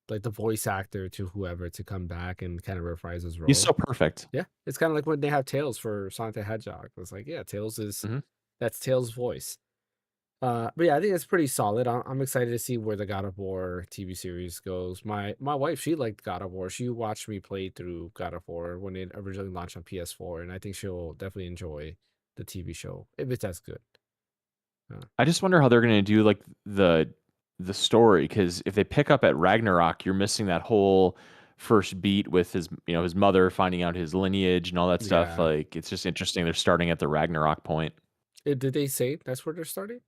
like the voice actor to whoever to come back and kind of reprise his He's role. so perfect. Yeah, it's kind of like when they have Tails for Sonic the Hedgehog. It's like, yeah, Tails is Hmm. that's Tails' voice. But yeah, I think it's pretty solid. I'm excited to see where the God of War TV series goes. My wife, she liked God of War. She watched me play through God of War when it originally launched on PS4, and I think she'll definitely enjoy the TV show if it's as good. Uh, I just wonder how they're gonna do like the story, because if they pick up at Ragnarok, you're missing that whole first beat with his his mother finding out his lineage and all that stuff. yeah. Like it's just interesting. They're starting at the Ragnarok point. Did they say that's where they're starting?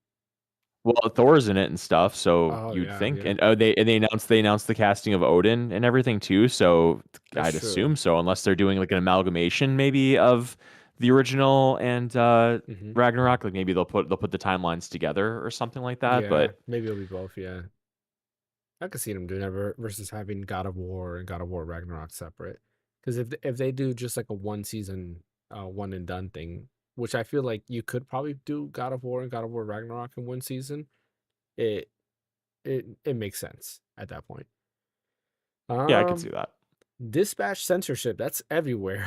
Well, Thor's in it and stuff, so Oh you'd yeah, think. yeah, And they announced the casting of Odin and everything too, so that's I'd true. assume so, unless they're doing like an amalgamation maybe of the original and Hmm. Ragnarok. Like maybe they'll put the timelines together or something like that. Yeah, But maybe it'll be both. Yeah, I could see them doing that versus having God of War and God of War Ragnarok separate. Because if they do just like a one season, one and done thing, which I feel like you could probably do God of War and God of War Ragnarok in one season, it it makes sense at that point. yeah, I could see Um, that. Dispatch censorship, that's everywhere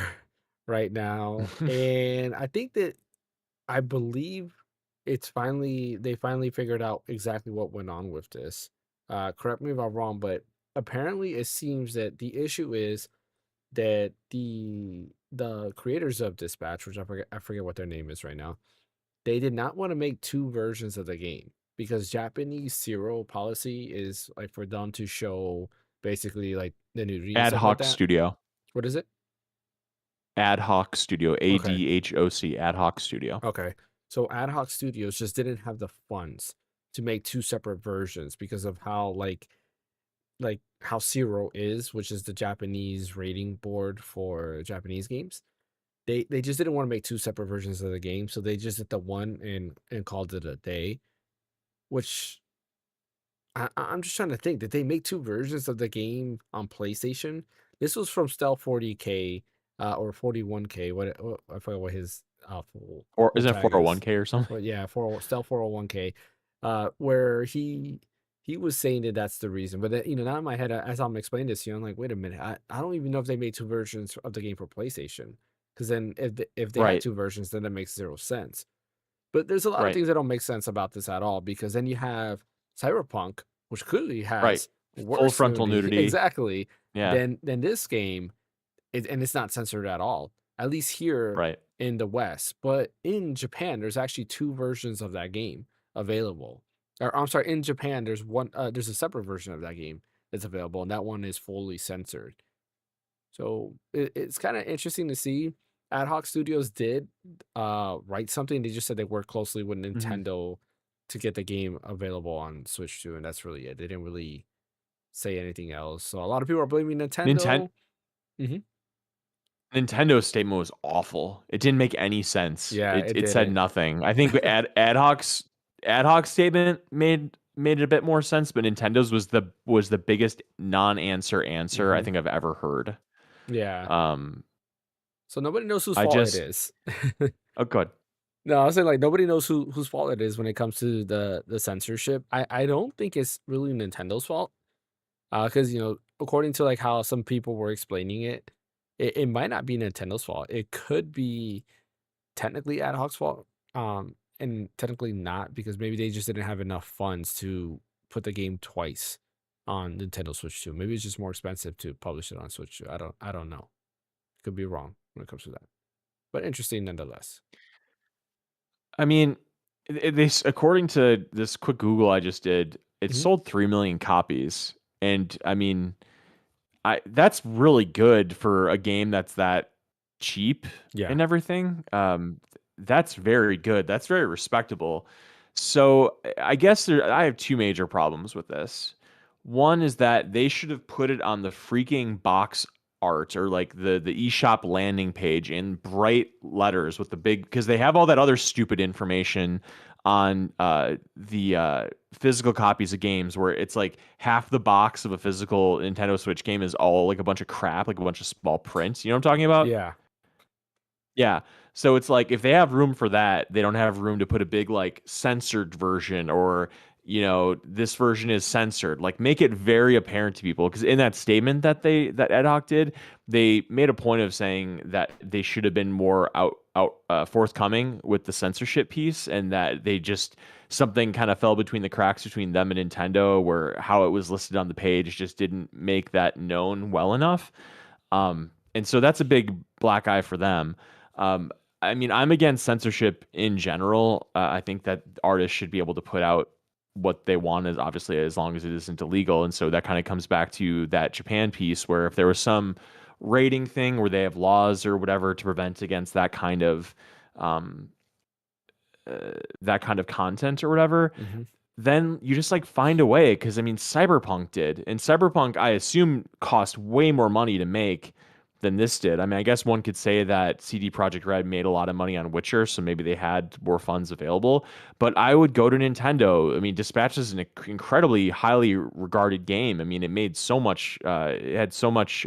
right now, and I think that I believe they finally figured out exactly what went on with this. Correct me if I'm wrong, but apparently it seems that the issue is that the creators of Dispatch, which I forget what their name is right now, they did not want to make two versions of the game because Japanese serial policy is like for them to show basically like the nudity and Ad stuff like hoc that. studio. What is it? Ad hoc studio. Okay. ADHOC. Ad hoc studio. Okay. So Ad Hoc Studios just didn't have the funds to make two separate versions because of how like how Zero is, which is the Japanese rating board for Japanese games. They just didn't want to make two separate versions of the game, so they just did the one and called it a day. Which I'm just trying to think. Did they make two versions of the game on PlayStation? This was from Stealth 40K or 41K. What I forgot what his Or full isn't it tag is. 401k or something? But yeah, for Stealth 401K, where he was saying that that's the reason. But now in my head, as I'm explaining this, I'm like, wait a minute, I don't even know if they made two versions of the game for PlayStation. Because then if they had Right. two versions, then that makes zero sense. But there's a lot of Right. things that don't make sense about this at all because then you have Cyberpunk, which clearly Right. has Full worse frontal nudity nudity. exactly Yeah. than this game, and it's not censored at all. At least here Right. in the West, but in Japan, there's actually two versions of that game available. Or I'm sorry, in Japan, there's a separate version of that game that's available, and that one is fully censored. So it's kind of interesting to see. Ad hoc Studios did write something. They just said they worked closely with Mhm. Nintendo to get the game available on Switch too, and that's really it. They didn't really say anything else. So a lot of people are blaming Ninten Nintendo. Hmm. Nintendo's statement was awful. It didn't make any sense. Yeah, It it it said didn't. nothing. I think ad hoc statement made it a bit more sense, but Nintendo's was the biggest non-answer I Hmm. think I've ever heard. Yeah. Um, So nobody knows whose I fault it just is. oh good. No, I was saying like nobody knows whose fault it is when it comes to the censorship. I don't think it's really Nintendo's fault. Because according to like how some people were explaining it, it might not be Nintendo's fault. It could be technically Ad Hoc's fault. And technically not because maybe they just didn't have enough funds to put the game twice on Nintendo Switch 2. Maybe it's just more expensive to publish it on Switch 2. I don't know. Could be wrong when it comes to that. But interesting nonetheless. I mean, this according to this quick Google I just did, it Hmm. sold 3 million copies, and I mean, I that's really good for a game that's that cheap Yeah. and everything. That's very good. That's very respectable. So I guess I have two major problems with this. One is that they should have put it on the freaking box art or like the eShop landing page in bright letters with the big because they have all that other stupid information on the physical copies of games where it's like half the box of a physical Nintendo Switch game is all like a bunch of crap, like a bunch of small prints. You know what I'm talking about? Yeah. Yeah. So it's like if they have room for that, they don't have room to put a big like censored version or this version is censored. Like make it very apparent to people because in that statement that Ed Hoc did, they made a point of saying that they should have been more forthcoming with the censorship piece and that they just something kind of fell between the cracks between them and Nintendo where how it was listed on the page just didn't make that known well enough. And so that's a big black eye for them. Um, I mean, I'm against censorship in general. I think that artists should be able to put out what they want, as obviously as long as it isn't illegal. And so that kind of comes back to that Japan piece, where if there was some rating thing where they have laws or whatever to prevent against um, that kind of content or whatever, Hmm. then you just like find a way. Because I mean, Cyberpunk did, and Cyberpunk I assume cost way more money to make than this did. I mean, I guess one could say that CD Projekt Red made a lot of money on Witcher, so maybe they had more funds available. But I would go to Nintendo. I mean, Dispatch is an incredibly highly regarded game. I mean, it made so much. It had so much.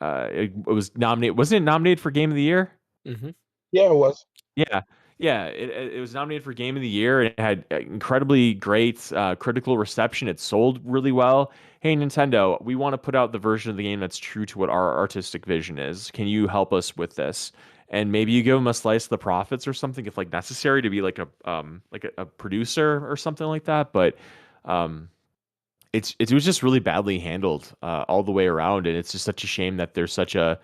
It was nominated. Wasn't it nominated for Game of the Year? Hmm. Yeah, it was. Yeah, yeah. It was nominated for Game of the Year. And it had incredibly great critical reception. It sold really well. Hey, Nintendo, we want to put out the version of the game that's true to what our artistic vision is. Can you help us with this? And maybe you give them a slice of the profits or something if like necessary to be like a producer or something like that. But um, it was just really badly handled all the way around, and it's just such a shame that there's such a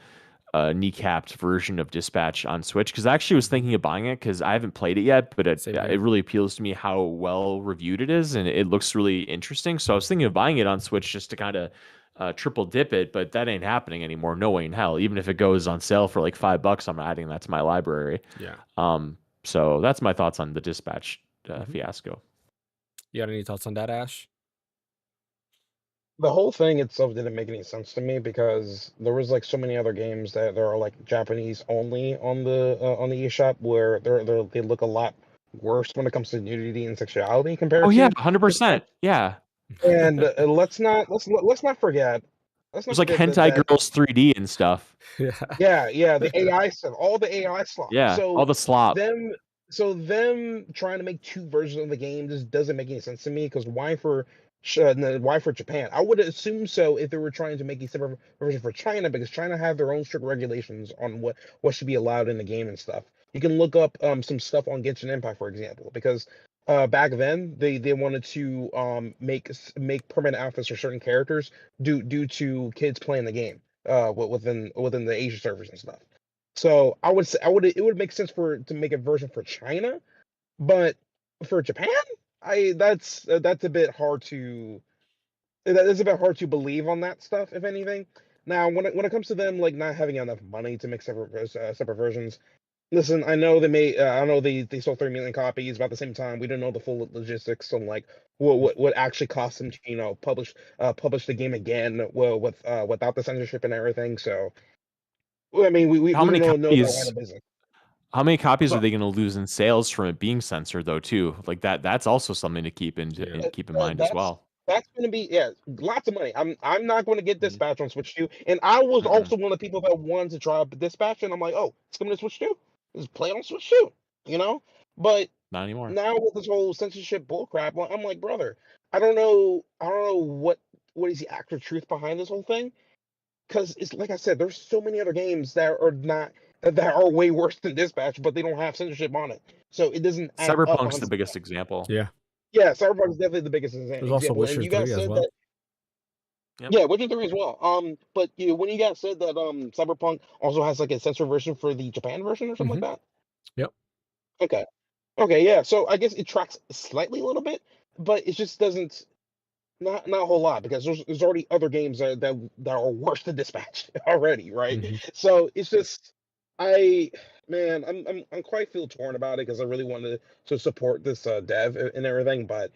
kneecapped version of Dispatch on Switch because I actually was Hmm. thinking of buying it because I haven't played it yet, but Same it here. really appeals to me how well reviewed it is and it looks really interesting. So I was thinking of buying it on Switch just to kind of triple dip it, but that ain't happening anymore. No way in hell. Even if it goes on sale for like $5, I'm adding that to my library. Yeah. So that's my thoughts on the Dispatch Hmm. fiasco. You got any thoughts on that, Ash? The whole thing itself didn't make any sense to me because there was like so many other games that there are like Japanese only on the eShop where they look a lot worse when it comes to nudity and sexuality Oh compared yeah, to Dispatch. 100%. Yeah. And let's not There's like forget hentai that girls 3D and stuff. Yeah. yeah, the AI stuff, all the AI slop. Yeah, all the slop. Them them trying to make two versions of the game just doesn't make any sense to me because why for Japan? I would assume so if they were trying to make a separate version for China because China have their own strict regulations on what should be allowed in the game and stuff. You can look up some stuff on Genshin Impact, for example, because back then they wanted to make permanent outfits for certain characters due to kids playing the game within the Asia servers and stuff. So I would say it would make sense for to make a version for China, but for Japan, I that's a bit hard to that is a bit hard to believe on that stuff, if anything. Now, when it comes to them like not having enough money to make separate versions, listen, I know they may, I know they sold 3 million copies, but at the same time, we don't know the full logistics on like what actually cost them to publish the game again, well, without the censorship and everything. So, well, I mean, How we many don't know that line copies? of business. How many copies are So they going to lose in sales from it being censored, though? Too like that. That's also something to Yeah. keep in mind as well. that's going to be, yeah, lots of money. I'm not going to get Mhm. Dispatch on Switch 2, and I was Mm-mm. also one of the people that wanted to try Dispatch, and I'm like, oh, it's coming to Switch 2. Just play it on Switch 2, you know. But Not anymore. now with this whole censorship bullcrap, I'm like, brother, I don't know what is the actual truth behind this whole thing. Because it's like I said, there's so many other games that are not that are way worse than Dispatch, but they don't have censorship on it, so it doesn't add up Cyberpunk's on. the biggest example. Yeah. Yeah, Cyberpunk is definitely the biggest There's also example, and Witcher you guys 3 as said well. that. Yep. Yeah, Witcher 3 as well. But when you guys said that Cyberpunk also has like a censored version for the Japan version or something like Hmm. that. Yep. Okay. Okay, yeah. So I guess it tracks slightly a little bit, but it just doesn't. Not a whole lot because there's already other games that are worse than Dispatch already, right? Hmm. So it's just I man, I'm quite feel torn about it because I really wanted to support this dev and everything, but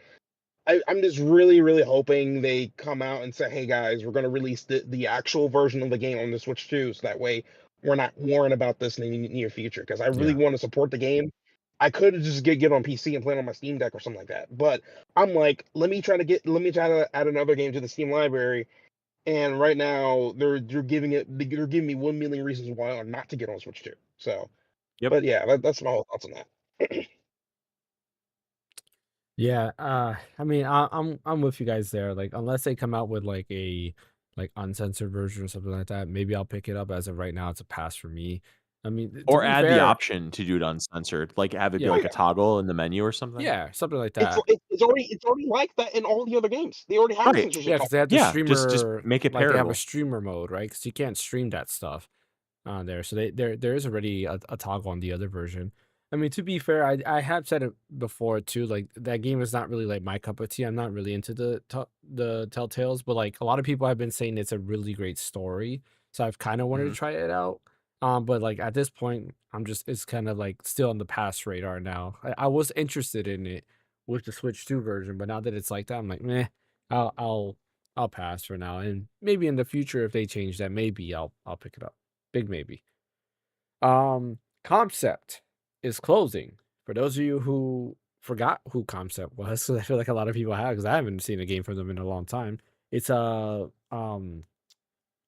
I'm just really hoping they come out and say, hey guys, we're gonna release the actual version of the game on the Switch too, so that way we're not worrying about this in the near future. Because I really Yeah. want to support the game. I could just get on PC and play it on my Steam Deck or something like that. But I'm like, let me try to add another game to the Steam library. And right now they're giving me 1 million reasons why not to get on Switch 2. So, Yep. but yeah, that's my whole thoughts on that. Yeah, I mean, I'm with you guys there. Like, unless they come out with like a uncensored version or something like that, maybe I'll pick it up. As of right now, it's a pass for me. I mean, to Or be add the fair, option to do it uncensored, like have it be yeah, Oh like a yeah, toggle in the menu or something. yeah, something like it's that. it's already like that in all the other games. They already have a Right. censorship Yeah, because they toggle. have the Yeah. Just streamer, make it like they have a pairable. streamer mode, right? Because you can't stream that stuff on there. So there is already a toggle on the other version. I mean, to be fair, I have said it before too. Like that game is not really like my cup of tea. I'm not really into the Telltales, but like a lot of people have been saying it's a really great story. So I've kind of wanted to Mhm. try it out. But like at this point, it's kind of like still on the past radar now. I was interested in it with the Switch 2 version, but now that it's like that, I'm like, meh, I'll I'll I'll pass for now. And maybe in the future, if they change that, maybe I'll pick it up. Big maybe. Concept is closing. For those of you who forgot who Concept was, 'cause I feel like a lot of people have, because I haven't seen a game from them in a long time. It's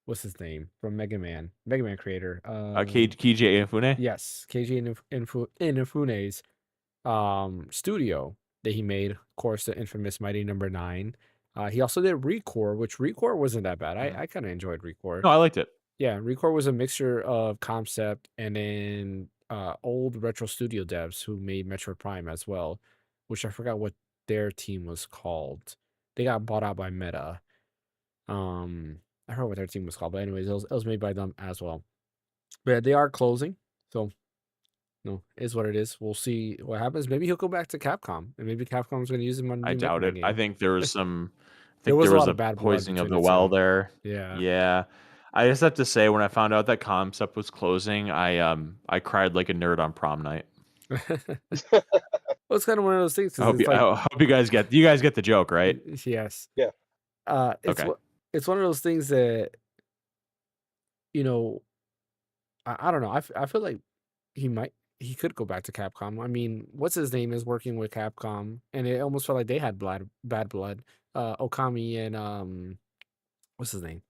what's his name from Mega Man creator. KJ Inafune. Yes, KJ Inafune's studio that he made. Of course, the infamous Mighty Number Nine. He also did Recore, which Recore wasn't that bad. Mhm. I kind of enjoyed Recore. No, I liked it. Yeah, Recore was a mixture of Concept and then old Retro Studio devs who made Metroid Prime as well, which I forgot what their team was called. They got bought out by Meta. I forgot what their team was called, but anyways, it was made by them as well. But yeah, they are closing, so no, is what it is. We'll see what happens. Maybe he'll go back to Capcom, and maybe Capcom's going to use him on a I new Mega doubt Man it. I game. think there was some. I There think was there a was lot a of bad blood poisoning of between the the well two. there. Yeah. Yeah. I just have to say, when I found out that Concept was closing, I cried like a nerd on prom night. Well, it's kind of one of those things because it's I like, hope you guys get the joke, right? yes, Yeah. it's Okay. what it's one of those things that you know I don't know. I feel like he could go back to Capcom. I mean, what's his name is working with Capcom, and it almost felt like they had bad blood. Okami and what's his name?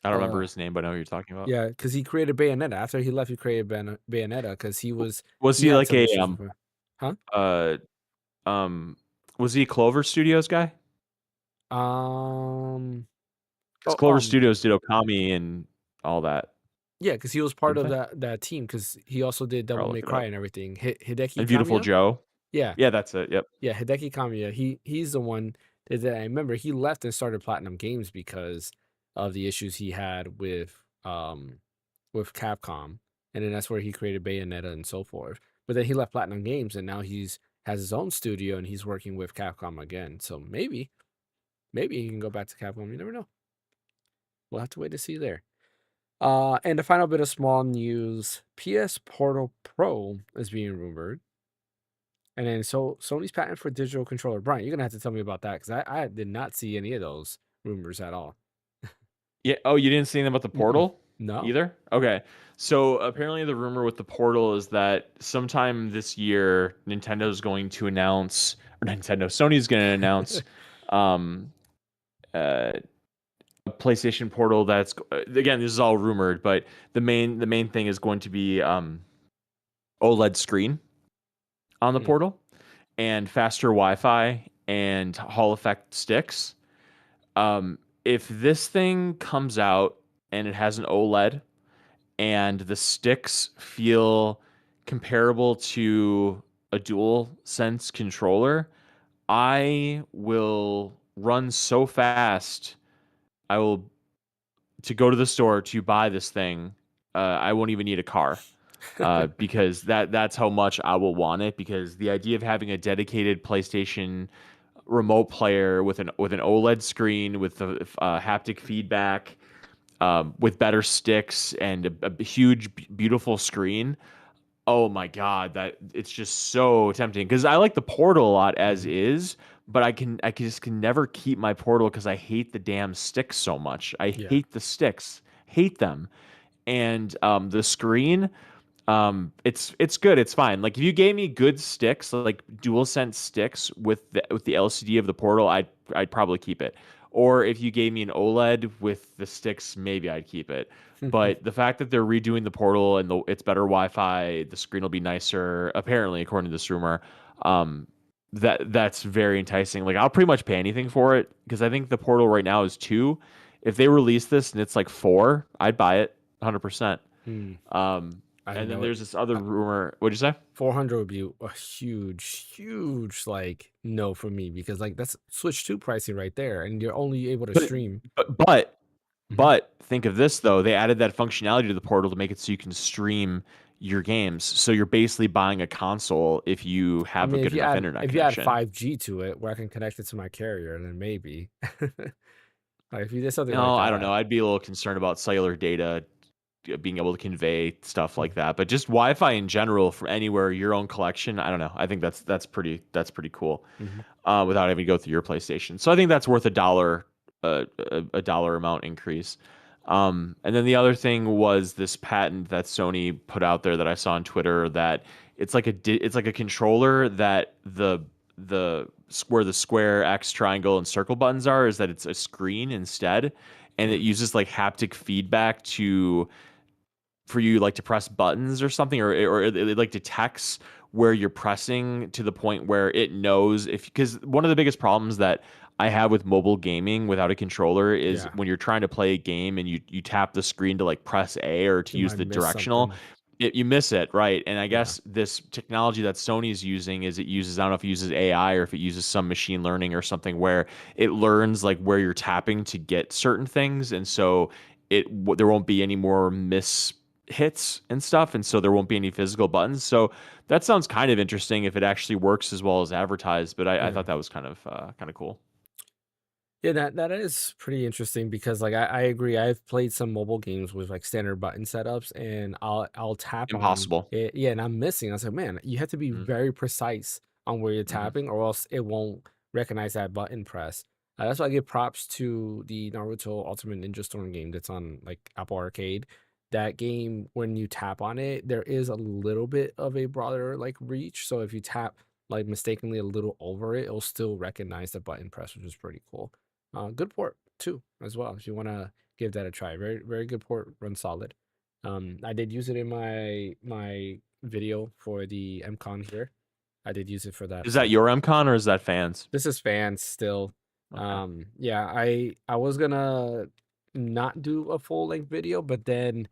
I don't remember Uh, his name, but I know who you're talking about. yeah, because he created Bayonetta. After he left, he created Bayonetta because Was he he had like some a issues with, huh? uh um was he a Clover Studios guy? Um, Because oh, Clover Studios did Okami and all that, yeah, because he was part didn't of they? that team because he also did Or Devil I'll May look it Cry up. and everything. Hideki And Beautiful Kamiya, Joe. yeah, Yeah, that's it. Yep. yeah, Hideki Kamiya. He's the one that I remember. He left and started Platinum Games because of the issues he had with Capcom, and then that's where he created Bayonetta and so forth. But then he left Platinum Games, and now has his own studio and he's working with Capcom again. So maybe he can go back to Capcom. You never know. we'll have to wait to see there. And the final bit of small news: PS Portal Pro is being rumored. And then so Sony's patent for digital controller. Brian, you're gonna have to tell me about that because I did not see any of those rumors at all. Yeah. Oh, you didn't see anything about the Mm-mm. Portal No. either? Okay. So apparently the rumor with the Portal is that sometime this year Nintendo's going to announce, or Sony's going to announce um uh, a PlayStation Portal that's again, this is all rumored, but the main thing is going to be OLED screen on the Mm. Portal and faster Wi-Fi and Hall effect sticks. If this thing comes out and it has an OLED and the sticks feel comparable to a dual sense controller, I will run so fast. I will to go to the store to buy this thing. I won't even need a car. Because that's how much I will want it. Because the idea of having a dedicated PlayStation remote player with an OLED screen with the haptic feedback, with better sticks and a huge, beautiful screen. Oh my god, that it's just so tempting because I like the Portal a lot as Mhm. is, but I can never keep my Portal because I hate the damn sticks so much. I Yeah. hate the sticks, hate them, and the screen. It's good. It's fine. Like if you gave me good sticks, like DualSense sticks with the LCD of the Portal, I'd probably keep it. Or if you gave me an OLED with the sticks, maybe I'd keep it. But the fact that they're redoing the Portal and it's better Wi-Fi, the screen will be nicer, apparently, according to this rumor. Um, that's very enticing. Like I'll pretty much pay anything for it because I think the Portal right now is 2. If they release this and it's like 4, I'd buy it 100%. Hmm. Um, I think and that then would there's this other uh, rumor. What'd you say? 400 would be a huge like no for me because like that's Switch 2 pricing right there, and you're only able to But stream. but but Mhm. but think of this though. They added that functionality to the Portal to make it so you can stream your games. So you're basically buying a console if you I have a mean, good enough internet if you add connection. 5G to it where I can connect it to my carrier, then maybe. Like if you did something like No, I don't know. that. I'd be a little concerned about cellular data being able to convey stuff Mm. like that. But just Wi-Fi in general from anywhere, your own collection. I don't know. I think that's pretty cool. Mhm. Without having to go through your PlayStation. So I think that's worth a dollar amount increase. And then the other thing was this patent that Sony put out there that I saw on Twitter that it's like a controller that the where the square, X, triangle, and circle buttons are is that it's a screen instead, and it Mm. uses like haptic feedback to for you like to press buttons or something, or it like detects where you're pressing to the point where it knows if because one of the biggest problems that I have with mobile gaming without a controller is Yeah, when you're trying to play a game and you tap the screen to like press A or to you use might the miss directional, something. you miss it, right? And I Yeah. guess this technology that Sony's using is it uses I don't know if it uses AI or if it uses some machine learning or something where it learns like where you're tapping to get certain things, and so there won't be any more miss hits and stuff, and so there won't be any physical buttons. So that sounds kind of interesting if it actually works as well as advertised. But I Yeah. thought that was kind of cool. Yeah, that is pretty interesting because like I agree. I've played some mobile games with like standard button setups and I'll tap on Impossible. it. Yeah, and I'm missing. I was like, man, you have to be Mm-hmm. very precise on where you're Mm-hmm. tapping or else it won't recognize that button press. That's why I give props to the Naruto Ultimate Ninja Storm game that's on like Apple Arcade. That game, when you tap on it, there is a little bit of a broader like reach. So if you tap like mistakenly a little over it, it'll still recognize the button press, which is pretty cool. Good port too, as well. If you want to give that a try, very good port, runs solid. I did use it in my video for the MCon here. I did use it for that Is that too. your MCon or is that fans? This is fans still. Okay. Yeah, I was gonna not do a full length video, but then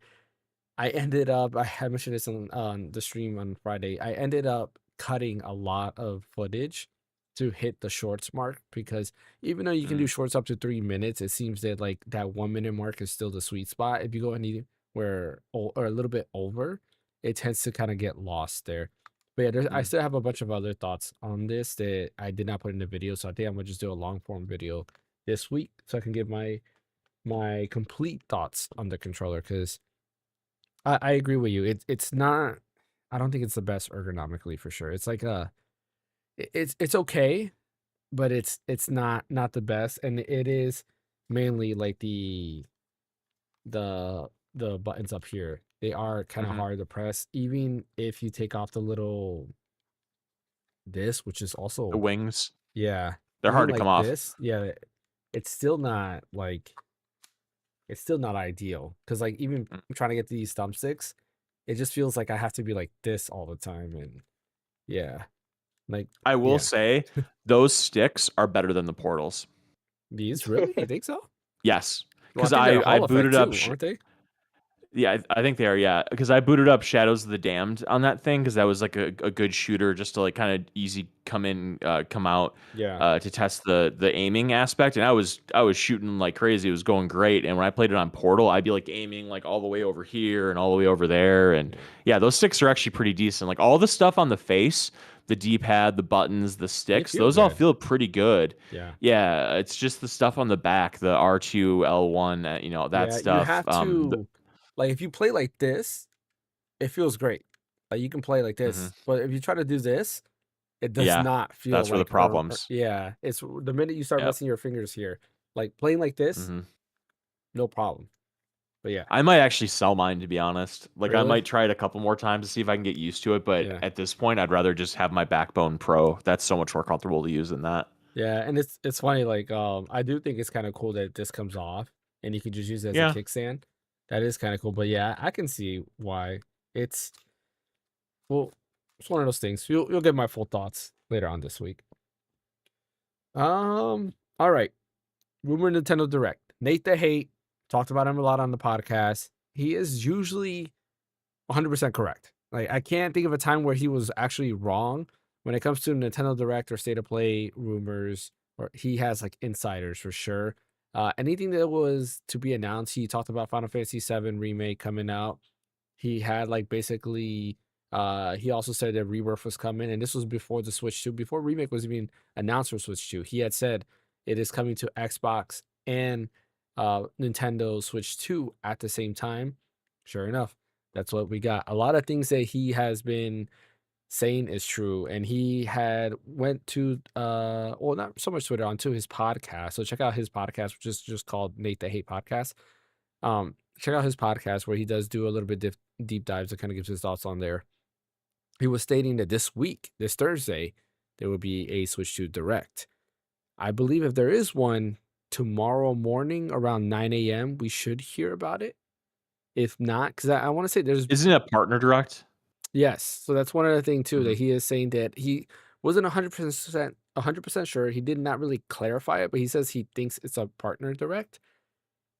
I ended up I mentioned this on the stream on Friday. I ended up cutting a lot of footage to hit the shorts mark because even though you can do Mm, shorts up to 3 minutes, it seems that like that 1 minute mark is still the sweet spot. If you go anywhere or a little bit over, it tends to kind of get lost there. But yeah, I mm. still have a bunch of other thoughts on this that I did not put in the video, so I think I'm gonna just do a long form video this week so I can give my my complete thoughts on the controller because I agree with you. It's not. I don't think it's the best ergonomically for sure. It's like it's okay, but it's not the best, and it is mainly like the the buttons up here. They are kind of Hmm. hard to press, even if you take off the little this, which is The also wings, yeah, they're even hard to come like off. this, yeah, it's still not like it's still not ideal because like even Mm. trying to get these thumbsticks, it just feels like I have to be like this all the time, and yeah, like I will yeah, say those sticks are better than the portals. these really you think so? Yes, Well, I because think they're I Hall effect booted up. too, aren't they? Yeah, I think they are. Yeah, because I booted up Shadows of the Damned on that thing because that was like a good shooter, just to like kind of easy come in, come out, Yeah, to test the aiming aspect. And I was shooting like crazy. It was going great. And when I played it on Portal, I'd be like aiming like all the way over here and all the way over there. And yeah, yeah, those sticks are actually pretty decent. Like all the stuff on the face, the D-pad, the buttons, the they sticks, feel those all good. feel pretty good. Yeah. Yeah, it's just the stuff on the back, the R2, L1, that Yeah, you stuff. have to like if you play like this, it feels great. Like you can play like Mhm. this, but if you try to do this, it does Yeah, not feel that's where the like problems. yeah, it's the minute you start Yep. resting your fingers here. Like playing like this, Hmm. no problem. But yeah, I might actually sell mine, to be honest. Like I really? might try it a couple more times to see if I can get used to it. But Yeah. at this point, I'd rather just have my Backbone Pro. That's so much more comfortable to use than that. Yeah, and it's funny like I do think it's kind of cool that this comes off and you can just use it as a Yeah. kickstand. That is kind of cool. But yeah, I can see why. It's well, it's one of those things. You'll get my full thoughts later on this week. All right. Rumor Nintendo Direct. Nate the Hate talked about him a lot on the podcast. He is usually 100% correct. Like I can't think of a time where he was actually wrong when it comes to Nintendo Direct or State of Play rumors. Or he has like insiders for sure. Anything that was to be announced, he talked about Final Fantasy VII remake coming out. He had like basically he also said that Rebirth was coming, and this was before the Switch 2, before Remake was even announced for Switch 2. He had said it is coming to Xbox and Nintendo Switch 2 at the same time. Sure enough, that's what we got. A lot of things that he has been saying is true, and he had went to well, not so much Twitter, onto his podcast. So check out his podcast, which is just called Nate the Hate Podcast. Check out his podcast where he does do a little bit deep dives and kind of gives his thoughts on there. He was stating that this week, this Thursday, there will be a Switch 2 Direct. I believe if there is one tomorrow morning around 9 a.m., we should hear about it. If not, because I want to say there's Isn't it a partner direct? yes. So that's one other thing too Hmm. that he is saying that he wasn't 100% sure. He did not really clarify it, but he says he thinks it's a partner direct.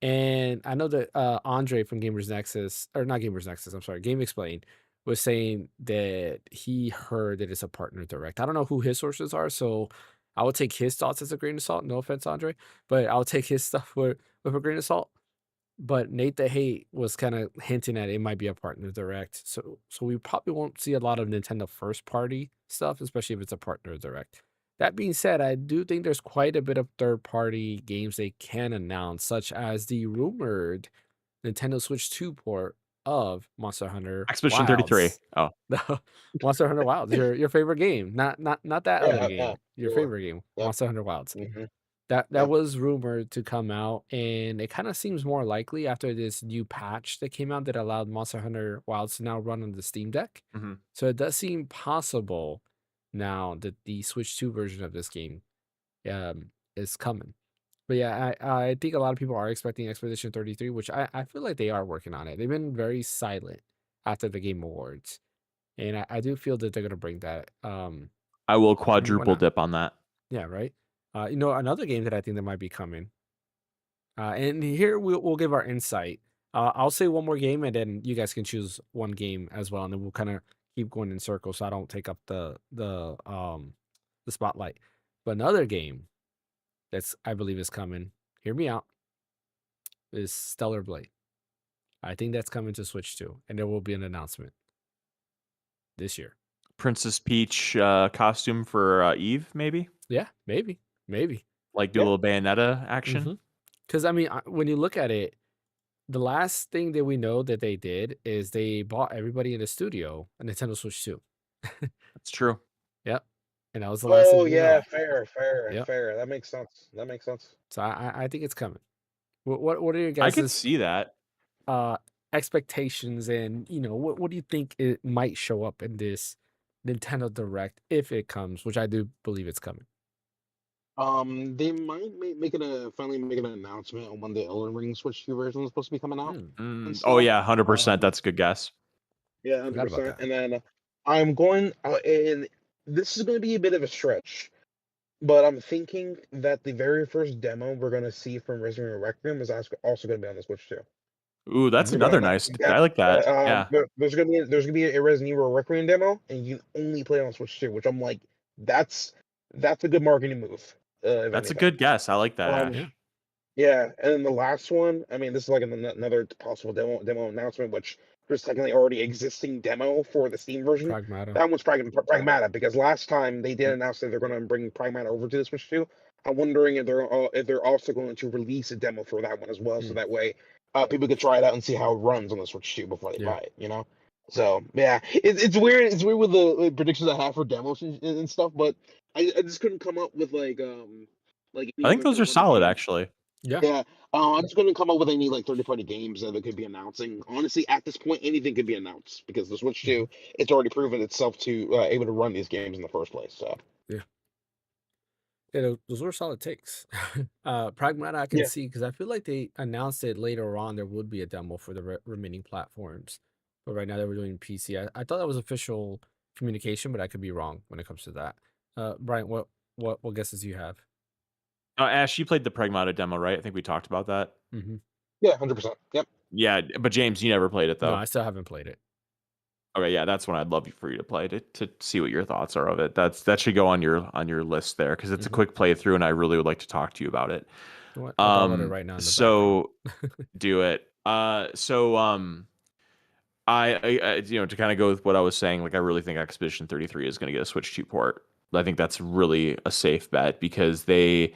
And I know that Andre from Gamers Nexus, or not Gamers Nexus, I'm sorry, Game Explain, was saying that he heard that it's a partner direct. I don't know who his sources are, so I would take his thoughts as a grain of salt. No offense, Andre, but I'll take his stuff with a grain of salt. But Nate the Hate was kind of hinting at it might be a partner direct. So we probably won't see a lot of Nintendo first party stuff, especially if it's a partner direct. That being said, I do think there's quite a bit of third party games they can announce, such as the rumored Nintendo Switch 2 port of Monster Hunter Expedition 33. Wilds. Oh, No, Monster Hunter Wilds, your favorite game, not that other Yeah, yeah, game, your sure. favorite game, Yep. Monster Hunter Wilds. Hmm. That Yep. was rumored to come out, and it kind of seems more likely after this new patch that came out that allowed Monster Hunter Wilds to now run on the Steam Deck. hmm. So it does seem possible now that the Switch 2 version of this game is coming. But yeah, I think a lot of people are expecting Expedition 33, which I feel like they are working on it. They've been very silent after the Game Awards. And I do feel that they're gonna bring that. I will I mean, why quadruple not? dip on that. Yeah, right. Another game that I think that might be coming. And here we'll give our insight. I'll say one more game, and then you guys can choose one game as well, and then we'll kind of keep going in circles, so I don't take up the spotlight. But another game that's I believe is coming. Hear me out. Is Stellar Blade. I think that's coming to Switch too, and there will be an announcement this year. Princess Peach costume for Eve, maybe Yeah, maybe. like do a Yeah. little Bayonetta action. hmm Because I mean, when you look at it, the last thing that we know that they did is they bought everybody in the studio a Nintendo Switch 2. That's true. Yep, and that was the last Oh thing we yeah, know. fair, fair, Yep. fair. That makes sense. That makes sense. So I think it's coming. What are your I could guys' see that. uh expectations, and what do you think it might show up in this Nintendo Direct if it comes, which I do believe it's coming. They might make it finally make an announcement on when the Elden Ring Switch 2 version is supposed to be coming out and Oh stuff. yeah, 100%. That's a good guess. Yeah, Forgot about 100%. that. And then I'm going, and this is going to be a bit of a stretch, but I'm thinking that the very first demo we're going to see from Resident Evil Requiem is also going to be on the Switch too. Ooh, that's another nice. Yeah, I like that. Yeah, there's gonna be a Resident Evil Requiem demo, and you can only play it on Switch 2, which I'm like, that's that's a good marketing move, if that's a anything. good guess. I like that, Um, Yeah. Ash. yeah, and then the last one, I mean, this is like another possible demo announcement, which there's technically already existing demo for the Steam version. Pragmata. That one's Pragmata, because last time they did announce that they're going to bring Pragmata over to the Switch 2. I'm wondering if they're also going to release a demo for that one as well, so Hmm. that way people could try it out and see how it runs on the Switch 2 before they Yeah. buy it. So yeah, it's weird. It's weird with the predictions I have for demos and stuff, but I just couldn't come up with like I any think other those are third-party solid, games. actually. Yeah. Yeah, I'm just gonna come up with any like third-party games that they could be announcing. Honestly, at this point, anything could be announced because the Switch Mhm. 2, it's already proven itself to able to run these games in the first place. So Yeah. Yeah, those were solid takes. Pragmata I can yeah, see because I feel like they announced it later on there would be a demo for the remaining platforms. But right now they were doing PC. I thought that was official communication, but I could be wrong when it comes to that. Brian, what guesses you have? Ash, you played the Pragmata demo, right? I think we talked about that. Mm-hmm. yeah, 100%. Yep. Yeah, but James, you never played it No, though. I still haven't played it. Okay, yeah, that's one I'd love for you to play to see what your thoughts are of it. That should go on your list there because it's a Mhm. quick playthrough, and I really would like to talk to you about it. You know what? I'll download it right now in the background. So do it. To kind of go with what I was saying, like I really think Expedition 33 is going to get a Switch 2 port. I think that's really a safe bet because the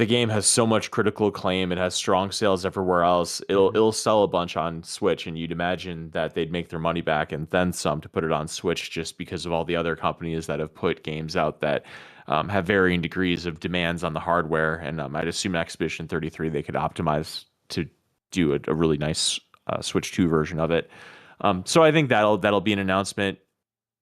game has so much critical acclaim. It has strong sales everywhere else. It'll sell a bunch on Switch, and you'd imagine that they'd make their money back and then some to put it on Switch, just because of all the other companies that have put games out that have varying degrees of demands on the hardware. And I'd assume Expedition 33 they could optimize to do a really nice Switch 2 version of it. So I think that'll be an announcement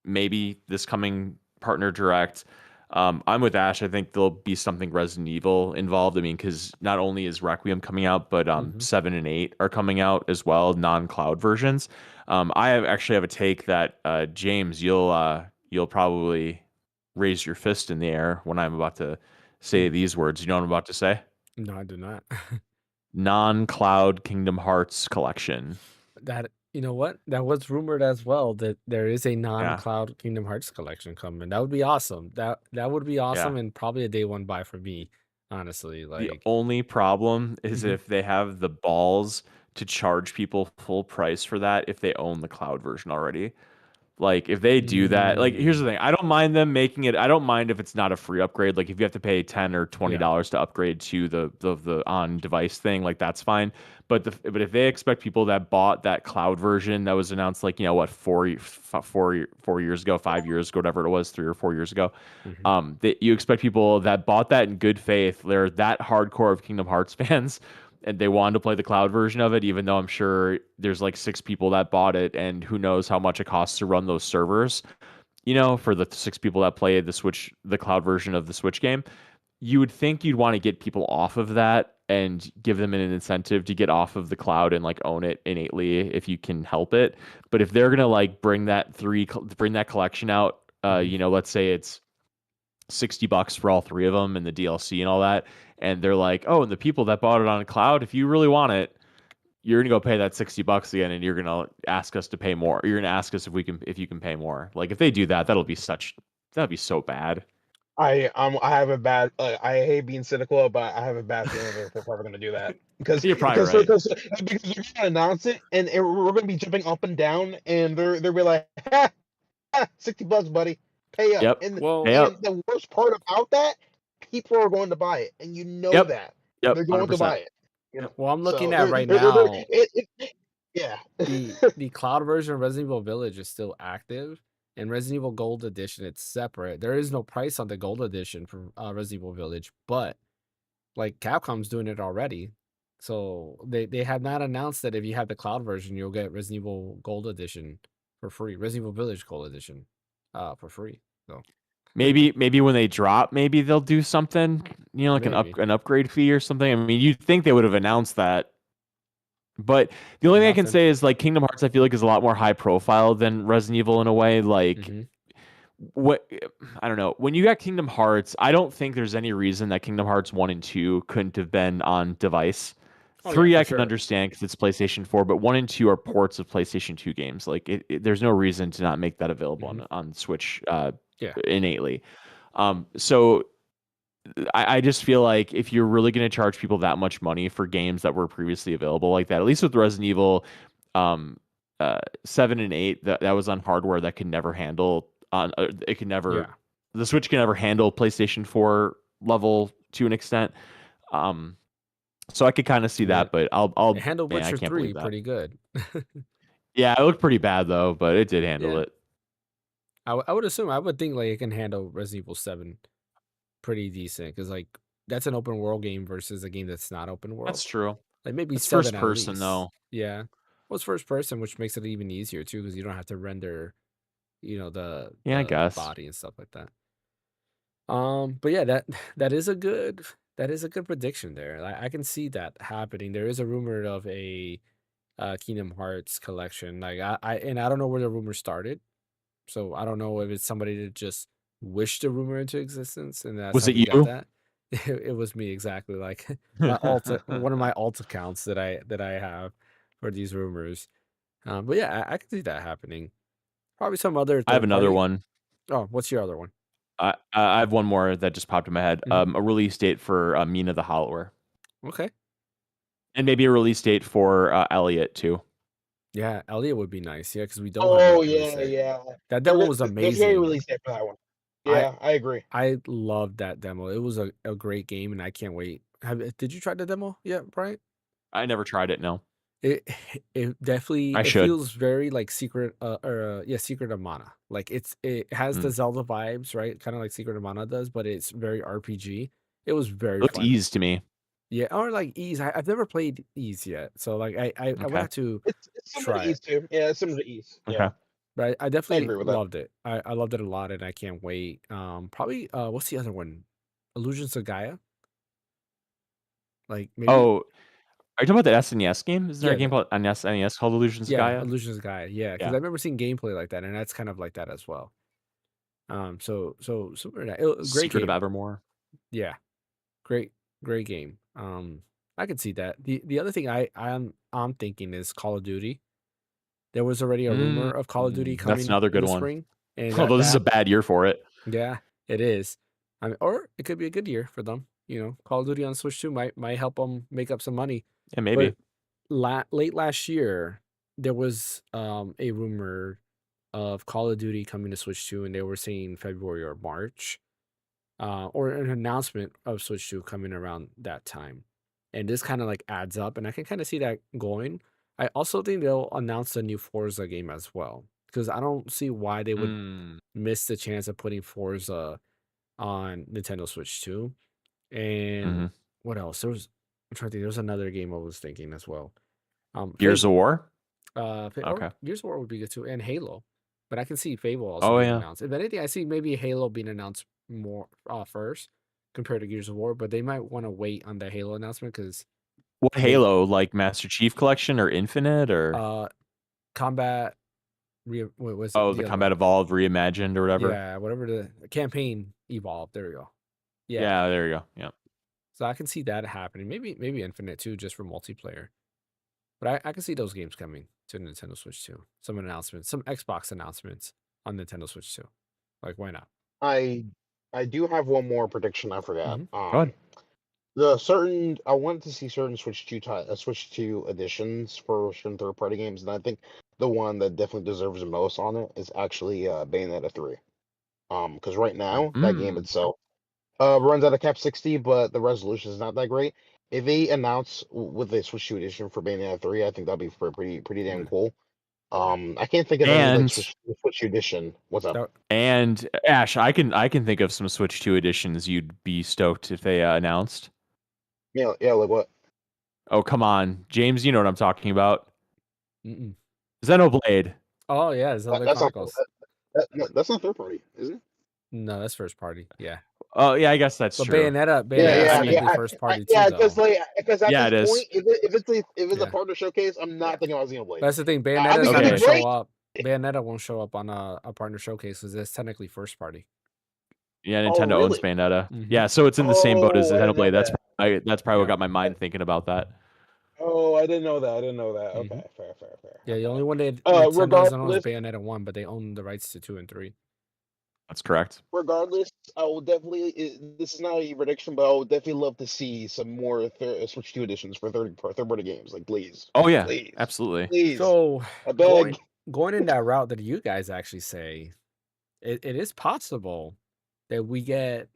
maybe this coming partner direct. I'm with Ash. I think there'll be something Resident Evil involved. I mean, because not only is Requiem coming out, but 7 and 8 are coming out as well, non-cloud versions. Actually have a take that James, you'll probably raise your fist in the air when I'm about to say these words. You know what I'm about to say? No, I do not. Non-cloud Kingdom Hearts collection. That you know what? That was rumored as well that there is a Yeah, non-cloud Kingdom Hearts collection coming. That would be awesome. That would be awesome yeah. and probably a day one buy for me, honestly. The Like, only problem is Mhm. if they have the balls to charge people full price for that if they own the cloud version already. Like if they do that, like here's the Mm, thing. I don't mind them making it. I don't mind if it's not a free upgrade. Like if you have to pay $10 or yeah. $20 to upgrade to the on device thing, like that's fine. But if they expect people that bought that cloud version that was announced like what 4 years ago, 5 years ago, whatever it was, 3 or 4 years ago, Mhm. that you expect people that bought that in good faith, they're that hardcore of Kingdom Hearts fans, and they wanted to play the cloud version of it, even though I'm sure there's like 6 people that bought it, and who knows how much it costs to run those servers, for the 6 people that played the cloud version of the Switch game. You would think you'd want to get people off of that and give them an incentive to get off of the cloud and like own it innately if you can help it. But if they're gonna like bring that collection out, Mhm. let's say it's $60 for all 3 of them and the DLC and all that. And they're like, oh, and the people that bought it on cloud, if you really want it, you're gonna go pay that $60 again, and you're gonna ask us to pay more. You're gonna ask us if you can pay more. Like if they do that, that'd be so bad. I have a bad. I hate being cynical, but I have a bad feeling they're probably gonna do that because You're probably because right. because because they're gonna announce it, and we're gonna be jumping up and down, and they'll be like, ha, ha, $60, buddy, pay up. Yep. And Well, Pay up. the worst part about that, people are going to buy it, and you know Yep. that. Yep, they're going to 100%. buy it. You know, Well, I'm looking so at right now yeah. the cloud version of Resident Evil Village is still active, and Resident Evil Gold Edition it's separate. There is no price on the Gold Edition for Resident Evil Village, but like Capcom's doing it already. So they have not announced that if you have the cloud version, you'll get Resident Evil Gold Edition for free. Resident Evil Village Gold Edition, for free. So Maybe when they drop, maybe they'll do something, like maybe an upgrade fee or something. I mean, you'd think they would have announced that. But the only thing I can nothing. say is like Kingdom Hearts I feel like is a lot more high profile than Resident Evil in a way. Like Hmm. what I don't know. When you got Kingdom Hearts, I don't think there's any reason that Kingdom Hearts 1 and 2 couldn't have been on device. Oh yeah, 3 for I can sure. understand because it's PlayStation 4, but 1 and 2 are ports of PlayStation 2 games. Like there's no reason to not make that available Hmm. on Switch Yeah. innately. So I just feel like if you're really going to charge people that much money for games that were previously available like that, at least with Resident Evil um, 7 and 8, that was on hardware that could never handle it could never Yeah. the Switch can never handle PlayStation 4 level to an extent. Um, so I could kind of see I mean, that, but it I'll handled man, I Witcher can't believe 3 that. pretty good. Yeah, it looked pretty bad though, but it did handle Yeah. it. I would assume, I would think like it can handle Resident Evil 7 pretty decent because like that's an open world game versus a game that's not open That's world. true. Like maybe It's first 7 at person least. though. Yeah. Well, it's first person, which makes it even easier too because you don't have to render, Yeah, I the guess. body and stuff like that. But yeah, that is a good prediction there. I can see that happening. There is a rumor of a Kingdom Hearts collection. Like I don't know where the rumor started. So I don't know if it's somebody that just wished the rumor into existence and that's Was how it we got you? that. It was me exactly. Like one of my alt accounts that I have for these rumors. But yeah, I can see that happening. Probably some other I have third another party. one. Oh, what's your other one? I have one more that just popped in my head. Hmm. A release date for Mina the Hollower, Okay. and maybe a release date for Elliot too. Yeah, Elliot would be nice. Yeah, because we don't have Oh that release yeah, date. yeah. That demo was There's gonna be a amazing. release date for that one. I Yeah, I agree. I loved that demo. It was a great game, and I can't wait. Did you try the demo yet, Brian? I never tried it. No, It it definitely I it should. feels very like Secret Secret of Mana. Like it has the Mm. Zelda vibes, right? Kind of like Secret of Mana does, but it's very RPG. It was It very looked fun. easy to me. Yeah, or like Ease. I've never played Ease yet, so like I would Okay. have to It's similar to try it. East too. Yeah, it's similar to East. Okay. Yeah, But I I definitely agree with that. loved it. I loved it a lot, and I can't wait. Probably what's the other one? Illusions of Gaia. Like maybe Oh, are you talking about the SNES game? Is there a yeah, game called on SNES called Illusions of yeah, Gaia? Illusions of Gaia. Yeah, because I Yeah. remember seeing gameplay like that, and that's kind of like that as well. So great Secret of game. Evermore. Yeah, great great game. I could see that. The other thing I'm thinking is Call of Duty. There was already a rumor Mm, of Call of Duty that's coming another in good the one. spring, and Although this is a that bad year for it. yeah, it is. I mean, or it could be a good year for them. Call of Duty on Switch 2 might help them make up some money. Yeah, But maybe. late last year, there was a rumor of Call of Duty coming to Switch 2, and they were saying February or March, or an announcement of Switch 2 coming around that time. And this kind of like adds up, and I can kind of see that going. I also think they'll announce a new Forza game as well, because I don't see why they would Mm, miss the chance of putting Forza on Nintendo Switch 2. And hmm what else? I'm trying to think. There was another game I was thinking as well. Gears of Fable. War. Or Okay. Gears of War would be good too, and Halo. But I can see Fable also Oh being yeah. announced. If anything, I see maybe Halo being announced more first compared to Gears of War. But they might want to wait on the Halo announcement because What they Halo? Like Master Chief Collection or Infinite or combat. What was it? oh the The other Combat one? Evolved Reimagined or whatever? Yeah, whatever the campaign evolved. There we go. Yeah, Yeah, there you go. Yeah. so I can see that happening. Maybe Infinite too, just for multiplayer. But I can see those games coming to Nintendo Switch too. Some announcements, some Xbox announcements on Nintendo Switch too. Like, why not? I I do have one more prediction I forgot. Hmm. Go ahead. I wanted to see certain Switch 2 editions for certain third party games, and I think the one that definitely deserves the most on it is actually Bayonetta 3. Because right now that game Mm. itself Runs at a cap 60, but the resolution is not that great. If they announce with a Switch 2 edition for Bayonetta 3, I think that'd be pretty damn Mm. cool. I can't think of any like And Switch 2 edition. What's up? That- and Ash, I can think of some Switch 2 editions you'd be stoked if they announced. Yeah, like what? Oh, come on, James, you know what I'm talking about. Mm-mm. Xenoblade. Oh yeah, Zelda That's not Chronicles. that's not third party, is it? No, that's first party. Yeah, Oh, yeah, I guess that's but true. Bayonetta Yeah, I is mean, technically first party too, yeah, though. because at Yeah, this it is. point, if it's a Yeah. partner showcase, I'm not thinking about Xenoblade. That's the thing. I Bayonetta think that'd be won't great. show up. Bayonetta won't show up on a partner showcase because it's technically first party. Yeah, Oh, Nintendo owns really? Bayonetta. Mhm. Yeah, so it's in the same boat as Oh, I didn't know Xenoblade. that. That's probably what Yeah. got my mind thinking about that. Oh, I didn't know that. I didn't know that. Mhm. Okay, fair. Yeah, the Okay. only one Nintendo doesn't own is Regardless, Bayonetta 1, but they own the rights to 2 and 3. That's correct. I will definitely. This is not a prediction, but I would definitely love to see some more Switch 2 editions for third-party games. Like, please, Oh yeah, please, absolutely. please. So I beg. going in that route that you guys actually say, it is possible that we get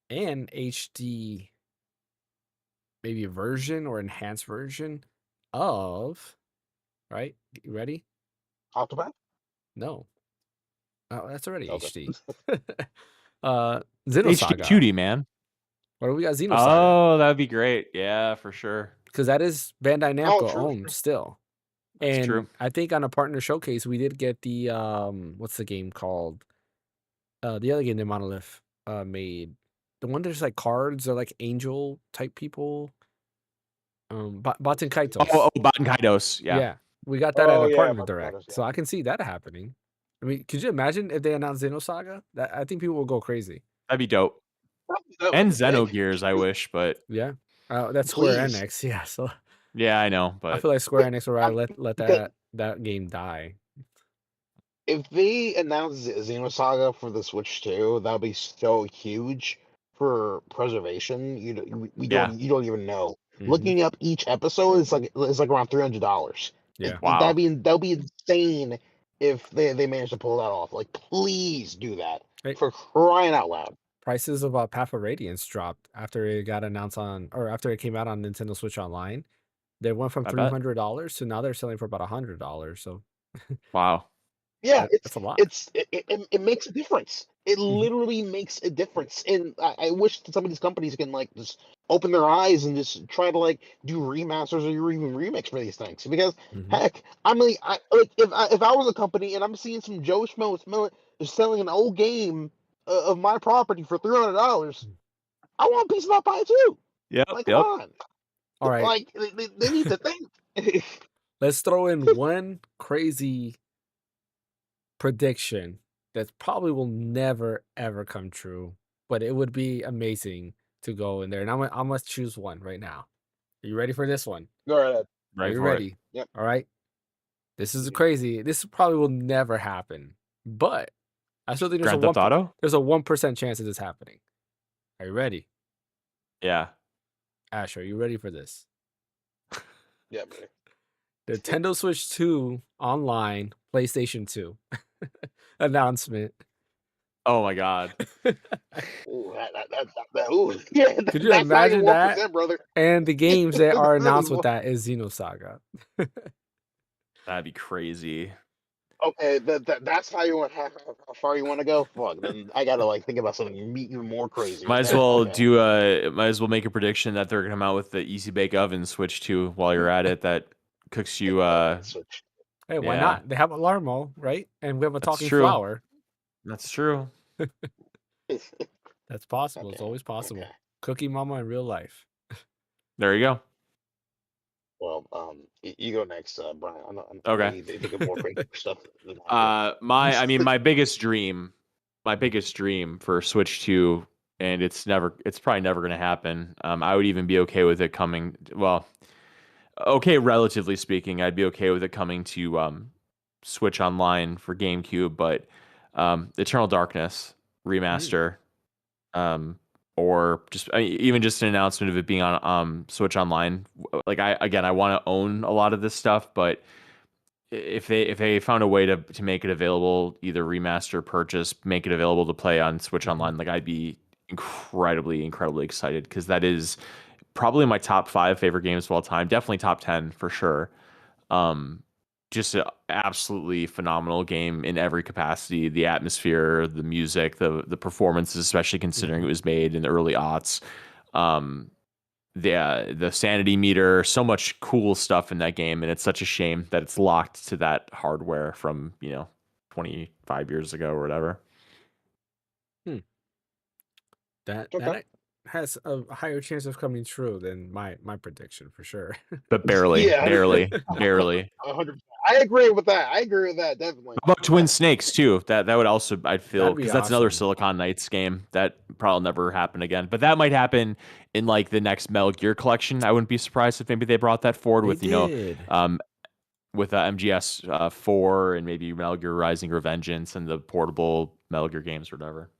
an HD maybe a version or enhanced version of, right? You ready? Octopath? No. Oh, that's already Okay. HD. Xenosaga. HD2D, man. What do we got? Xenosaga. Oh, that'd be great. Yeah, for sure. Because that is Bandai Oh, Namco true. owned still. That's And true. I think on a partner showcase we did get the what's the game called? The other game that Monolith made. The one that's like cards or like angel type people. Baten Kaitos. Oh, Baten Kaitos. Yeah. Yeah. We got that at Oh, a yeah, partner Baten direct. Kaitos, yeah. So I can see that happening. I mean, could you imagine if they announced Xenosaga? That I think people will go crazy. That'd be dope. That And was big. Xenogears, I wish, but Yeah. That's Square Please. Enix. Yeah. So yeah, I know, I but feel like Square Enix would rather let Because- that game die. If they announce Xenosaga for the Switch 2, that'll be so huge for preservation. We Yeah. don't you don't even know. Mhm. Looking up each episode is like around $300. Yeah. Wow. That'll be insane if they manage to pull that off. Like, please do that Hey. for crying out loud. Prices of Path of Radiance dropped after it got announced after it came out on Nintendo Switch Online. They went from I bet. $300 to now they're selling for about $100. So Wow. Yeah, that's a lot. it makes a difference. It literally makes a difference, and I wish that some of these companies can like just open their eyes and just try to like do remasters or even remix for these things. Because Mhm. heck, I mean, if I was a company and I'm seeing some Joe Schmo selling an old game of my property for $300, I want a piece of that pie too. Yep. Like, come Yep. on, All right. like they need to think. Let's throw in one crazy prediction that probably will never ever come true, but it would be amazing to go in there. And I'm gonna choose one right now. Are you ready for this one? Go ahead. Are Right you for ready? it. Yep. All right. This is crazy. This probably will never happen, but I still think Grand Theft Auto? there's a 1% chance of this happening. Are you ready? Yeah. Ash, are you ready for this? Yeah, buddy. Nintendo Switch 2 online, PlayStation 2 announcement. Oh my god. Ooh, ooh, yeah, Could you that's not even imagine that? 1%, brother. And the games that are That's not announced even with that is Xenosaga. That'd be crazy. Okay, that's how you want how far you want to go. Fuck, then I gotta like think about something even more crazy. Might as Okay, well okay. might as well make a prediction that they're gonna come out with the Easy Bake Oven Switch 2 while you're at it that cooks you Switch. Hey, why Yeah. not? They have Alarmo, right? And we have a That's talking true. flower. That's true. That's possible. It's Okay, always possible. okay. Cookie Mama in real life. There you go. Well, you go next, Brian. I'm Okay. you think of more crazy stuff. Than I do. My biggest dream for Switch 2, and it's probably never gonna happen. I would even be okay with it coming, well, okay, relatively speaking, I'd be okay with it coming to Switch Online for GameCube, but Eternal Darkness remaster, or even just an announcement of it being on Switch Online. Like I want to own a lot of this stuff, but if they found a way to make it available, either remaster, purchase, make it available to play on Switch Online, like I'd be incredibly, incredibly excited because that is probably my top 5 favorite games of all time. Definitely top 10 for sure. Um, just an absolutely phenomenal game in every capacity. The atmosphere, the music, the performances, especially considering it was made in the early aughts. Um, the sanity meter, so much cool stuff in that game, and it's such a shame that it's locked to that hardware from 25 years ago or whatever. Hmm. That Okay. has a higher chance of coming true than my prediction for sure. But barely, Yeah, barely, barely. 100%. I agree with that. I agree with that definitely. How about Twin Snakes too? That would also, I'd feel, That'd be because that's another awesome. Silicon Knights game that probably never happen again. But that might happen in like the next Metal Gear collection. I wouldn't be surprised if maybe they brought that forward They with did. with MGS 4 and maybe Metal Gear Rising Revengeance and the portable Metal Gear games or whatever.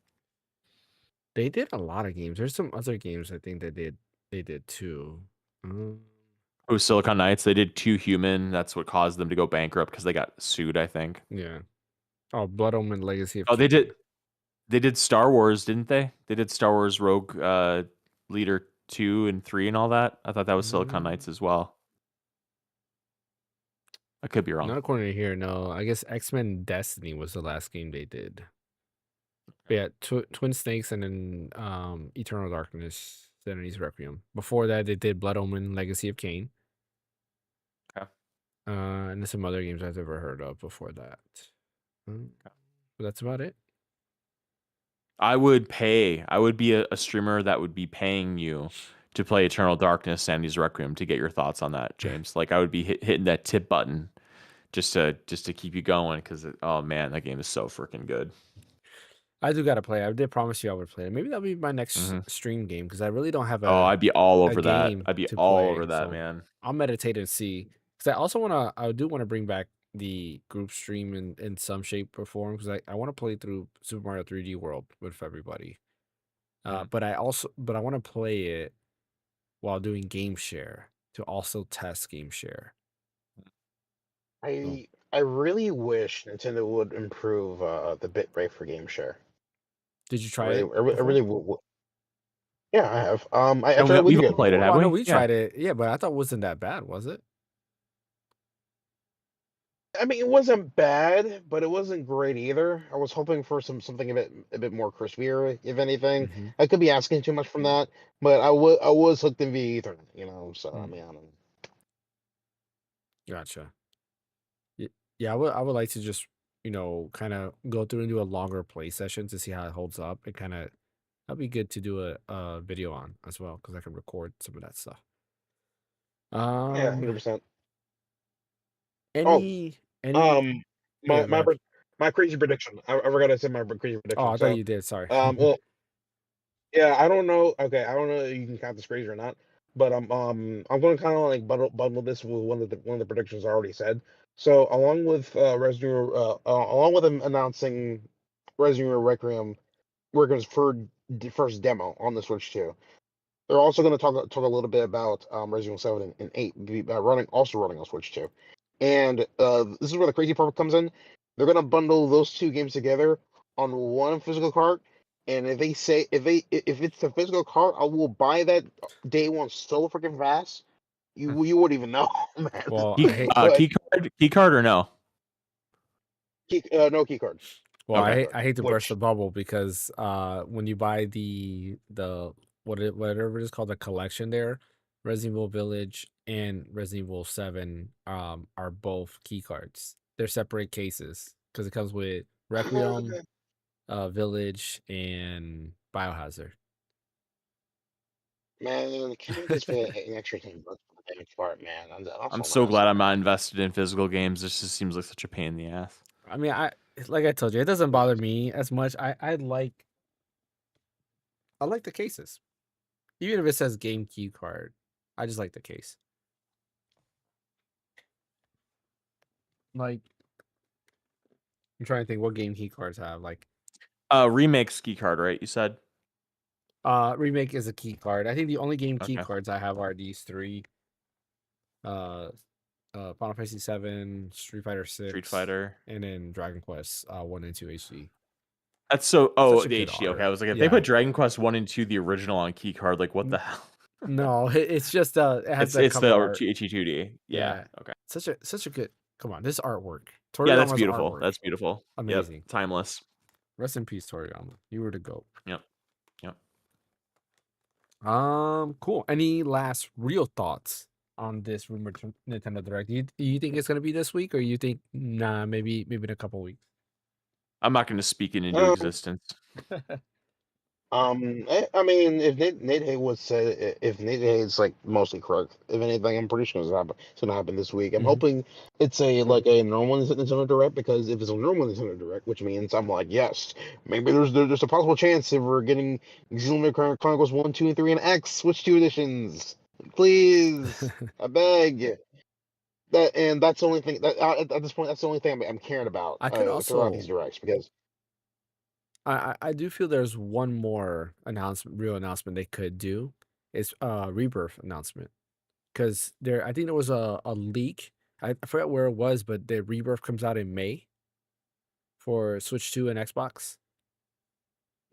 They did a lot of games. There's some other games I think they did too. Oh, Silicon Knights, they did 2 Human. That's what caused them to go bankrupt because they got sued, I think. Yeah. Oh, Blood Omen Legacy of Oh, Kain. they did Star Wars, didn't they? They did Star Wars Rogue Leader 2 and 3 and all that. I thought that was Silicon Knights as well. I could be wrong. Not according to here, no. I guess X-Men Destiny was the last game they did. But yeah, Twin Snakes and then Eternal Darkness, Sanity's Requiem. Before that, they did Blood Omen Legacy of Kain. Okay. And there's some other games I've never heard of before that. But that's about it. I would be a streamer that would be paying you to play Eternal Darkness, Sanity's Requiem to get your thoughts on that, James. Like I would be hitting that tip button just to keep you going because oh man, that game is so freaking good. I do gotta play. I did promise you I would play it. Maybe that'll be my next Mm-hmm. stream game because I really don't have Oh, I'd be all a over that. game I'd be to all over play. that, So man. I'll meditate and see. Because I do want to bring back the group stream in some shape or form because I want to play through Super Mario 3D World with everybody. But I want to play it while doing game share to also test game share. So, I really wish Nintendo would improve the bit rate for game share. did you I try really, it I before? really yeah, I have. I And tried it with we've you all guys played it, before. have Well, I know we? we Yeah. tried it. Yeah, but I thought it wasn't that bad, was it? I mean, it wasn't bad, but it wasn't great either. I was hoping for something a bit more crispier, if anything. Mm-hmm. I could be asking too much from that, but I was hooked in via Ethernet, So I mean, I don't. Gotcha. Yeah, I would like to just, kind of go through and do a longer play session to see how it holds up. And kind of that'd be good to do a video on as well because I can record some of that stuff. Yeah, Um, 100%. Oh, any um, yeah, my go my ahead. pre- my crazy prediction. I forgot to say my crazy Oh, prediction. I thought So, you did. Sorry. well, yeah, I don't know. Okay, I don't know if you can count this crazy or not, but I'm going to kind of like bundle this with one of the predictions I already said. So, along with them announcing Resident Evil Requiem's first demo on the Switch 2, they're also going to talk a little bit about Resident Evil 7 and 8 running on Switch 2. And this is where the crazy part comes in. They're going to bundle those two games together on one physical card. And if it's the physical card, I will buy that day one so freaking fast. You wouldn't even know, man. Well, It's I so hate. good. Key card or no? No key card. Well, No key Okay. card. I hate to burst the Which bubble because when you buy whatever it is called the collection there, Resident Evil Village and Resident Evil 7 are both key cards. They're separate cases because it comes with Requiem, Village, and Biohazard. man, can you just pay an extra $10 for the damage part, man? I'm I'm so so mad. glad I'm not invested in physical games. This just seems like such a pain in the ass. I mean, like I told you, it doesn't bother me as much. I like the cases, even if it says game key card. I just like the case. Like I'm trying to think what game key cards have like. Remakes key card, right? You said. Remake is a key card. I think the only game key Okay. cards I have are these three. Final Fantasy 7, Street Fighter 6, Street Fighter. and then Dragon Quest 1 and 2 HD. That's so. Such Oh, a the good HD. Okay, art. I was like, if they Yeah. put Dragon Quest 1 and 2, the original on key card, like what the hell? No, it's just it has the It's cover the art. HD2D. Yeah. Yeah. Okay. Such a good. Come on, this artwork. Yeah, that's Toriyama's beautiful. artwork. That's beautiful. Yep. Amazing. Timeless. Rest in peace, Toriyama. You were the GOAT. Yep. Yep. Cool. Any last real thoughts on this rumored Nintendo Direct? You think it's gonna be this week, or you think maybe in a couple weeks? I'm not going to speak it into existence. I mean, if Nate Haywood said, if Nate Haywood's like mostly correct, if anything, I'm pretty sure it's gonna happen this week. I'm Mhm. hoping it's a normal Nintendo Direct, because if it's a normal Nintendo Direct, which means I'm like, yes, maybe there's a possible chance if we're getting Xenoblade Chronicles 1, 2, and 3 and X Switch 2 editions, please, I beg. That's the only thing that at this point, that's the only thing I'm caring about I could throughout these also. directs, because I do feel there's one more real announcement they could do. It's Rebirth announcement, because I think there was a leak. I forgot where it was, but the Rebirth comes out in May for Switch 2 and Xbox.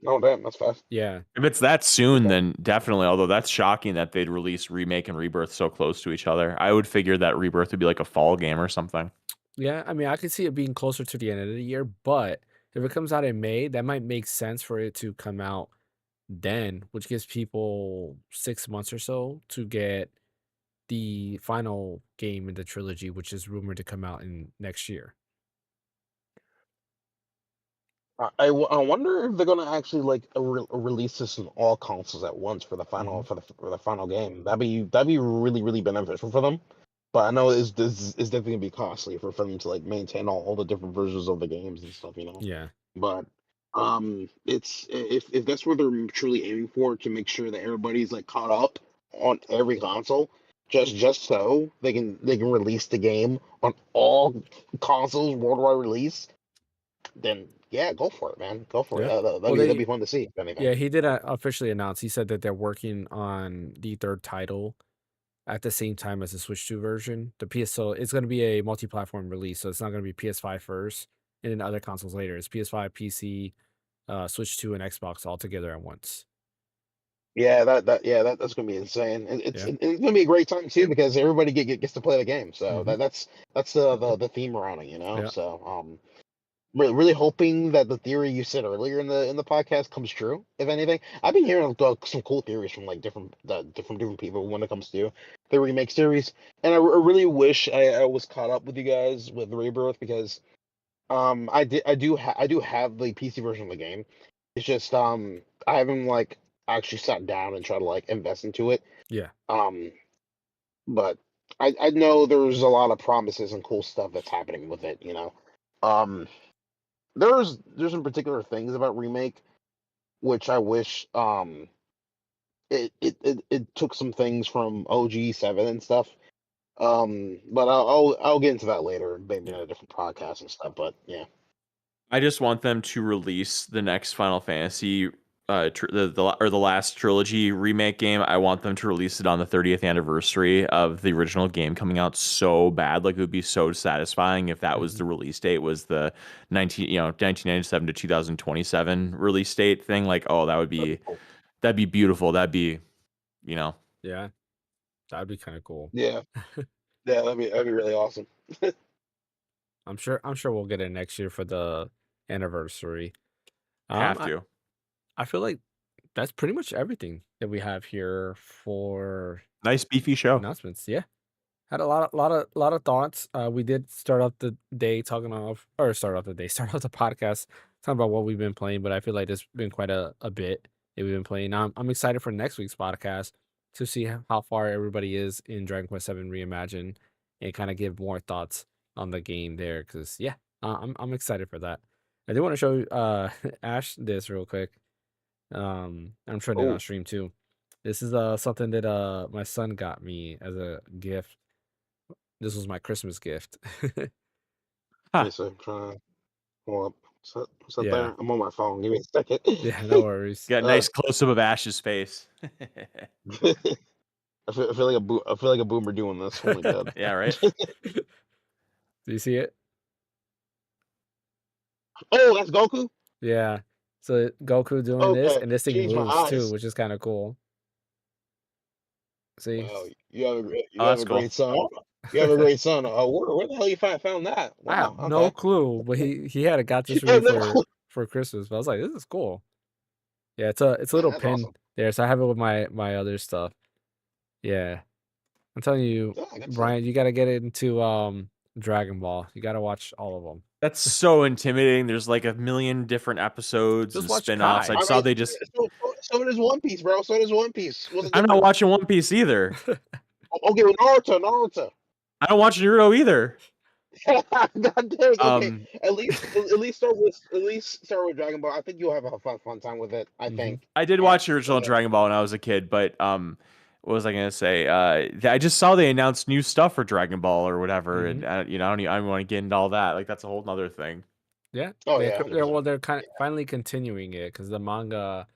oh damn, that's fast. Yeah. If it's that soon, Okay. then definitely. Although that's shocking that they'd release Remake and Rebirth so close to each other. I would figure that Rebirth would be like a fall game or something. Yeah, I mean, I could see it being closer to the end of the year, but if it comes out in May, that might make sense for it to come out then, which gives people 6 months or so to get the final game in the trilogy, which is rumored to come out in next year. I wonder if they're gonna actually release this on all consoles at once for the final Mhm. for the final game. That'd be really beneficial for them. But I know it's definitely gonna be costly for them to like maintain all the different versions of the games and stuff, you know. Yeah. But it's if that's what they're truly aiming for, to make sure that everybody's like caught up on every console, just so they can release the game on all consoles worldwide release, then yeah, go for it, man. Go for it. Yeah. That'd Well, be fun to see, if anything. yeah, he did officially announce. He said that they're working on the third title at the same time as the Switch 2 version. So it's going to be a multi-platform release, so it's not going to be PS5 first and then other consoles later. It's PS5, PC, Switch 2, and Xbox all together at once. Yeah, that's gonna be insane. And Yeah. it's gonna be a great time too, because everybody gets to play the game. So Mhm. that's the theme around it, you know. Yeah. So really hoping that the theory you said earlier in the podcast comes true. If anything, I've been hearing some cool theories from like different people when it comes to the remake series, and I really wish I was caught up with you guys with Rebirth, because I do have the PC version of the game. It's just I haven't like actually sat down and tried to like invest into it. Yeah. Um, but I know there's a lot of promises and cool stuff that's happening with it. You know, um, there's some particular things about remake which I wish it took some things from OG 7 and stuff. But I'll get into that later, maybe in Yeah. a different podcast and stuff. But yeah. I just want them to release the next Final Fantasy, the last trilogy remake game. I want them to release it on the 30th anniversary of the original game coming out so bad. Like it would be so satisfying if that was the release date, was the 1997 to 2027 release date thing. Like, oh, that'd be beautiful. That'd be, you know. Yeah. That'd be kind of cool. Yeah. Yeah, that'd be really awesome. I'm sure we'll get it next year for the anniversary. Have I, to. I feel like that's pretty much everything that we have here for Nice beefy show. announcements. Yeah. Had a lot of thoughts. We did start off the podcast talking about what we've been playing, but I feel like there's been quite a bit that we've been playing. I'm excited for next week's podcast to see how far everybody is in Dragon Quest 7 Reimagined and kind of give more thoughts on the game there. Because yeah, I'm excited for that. I do want to show Ash this real quick. I'm showing it on Oh, stream too. This is something that my son got me as a gift. This was my Christmas gift. Huh. so I'm trying to pull up. What's that Yeah. there? I'm on my phone. Give me a second. Yeah, no worries. Got a nice close up of Ash's face. I feel like a boomer doing this. Oh my god. Yeah, right. Do you see it? Oh, that's Goku. Yeah. So Goku doing this, Okay, and this thing change my moves too, eyes. which is kind of cool. See? Wow, Oh, you have that's a cool. great son. You have a great son. Where the hell you found that? I have Wow. no Okay. clue, but he had got this for Yeah, me no, for Christmas. But I was like, this is cool. Yeah, it's a little that's pin awesome. there, so I have it with my other stuff. Yeah, I'm telling you, Yeah, I guess so. Brian, you got to get into Dragon Ball. You got to watch all of them. That's so intimidating. There's like a million different episodes Just and watch spin-offs. I Kai. I saw mean, they just. so does One Piece, bro. So does One Piece. What's the I'm not difference? watching One Piece either. Okay, with Naruto. I don't watch Naruto either. God dang. Okay, Um, at least start with Dragon Ball. I think you'll have a fun time with it. I hmm think. I did watch the original Dragon Ball when I was a kid, but what was I gonna say? I just saw they announced new stuff for Dragon Ball or whatever, and hmm I don't want to get into all that. Like that's a whole nother thing. Yeah, Oh yeah, they're kind of finally continuing it because the manga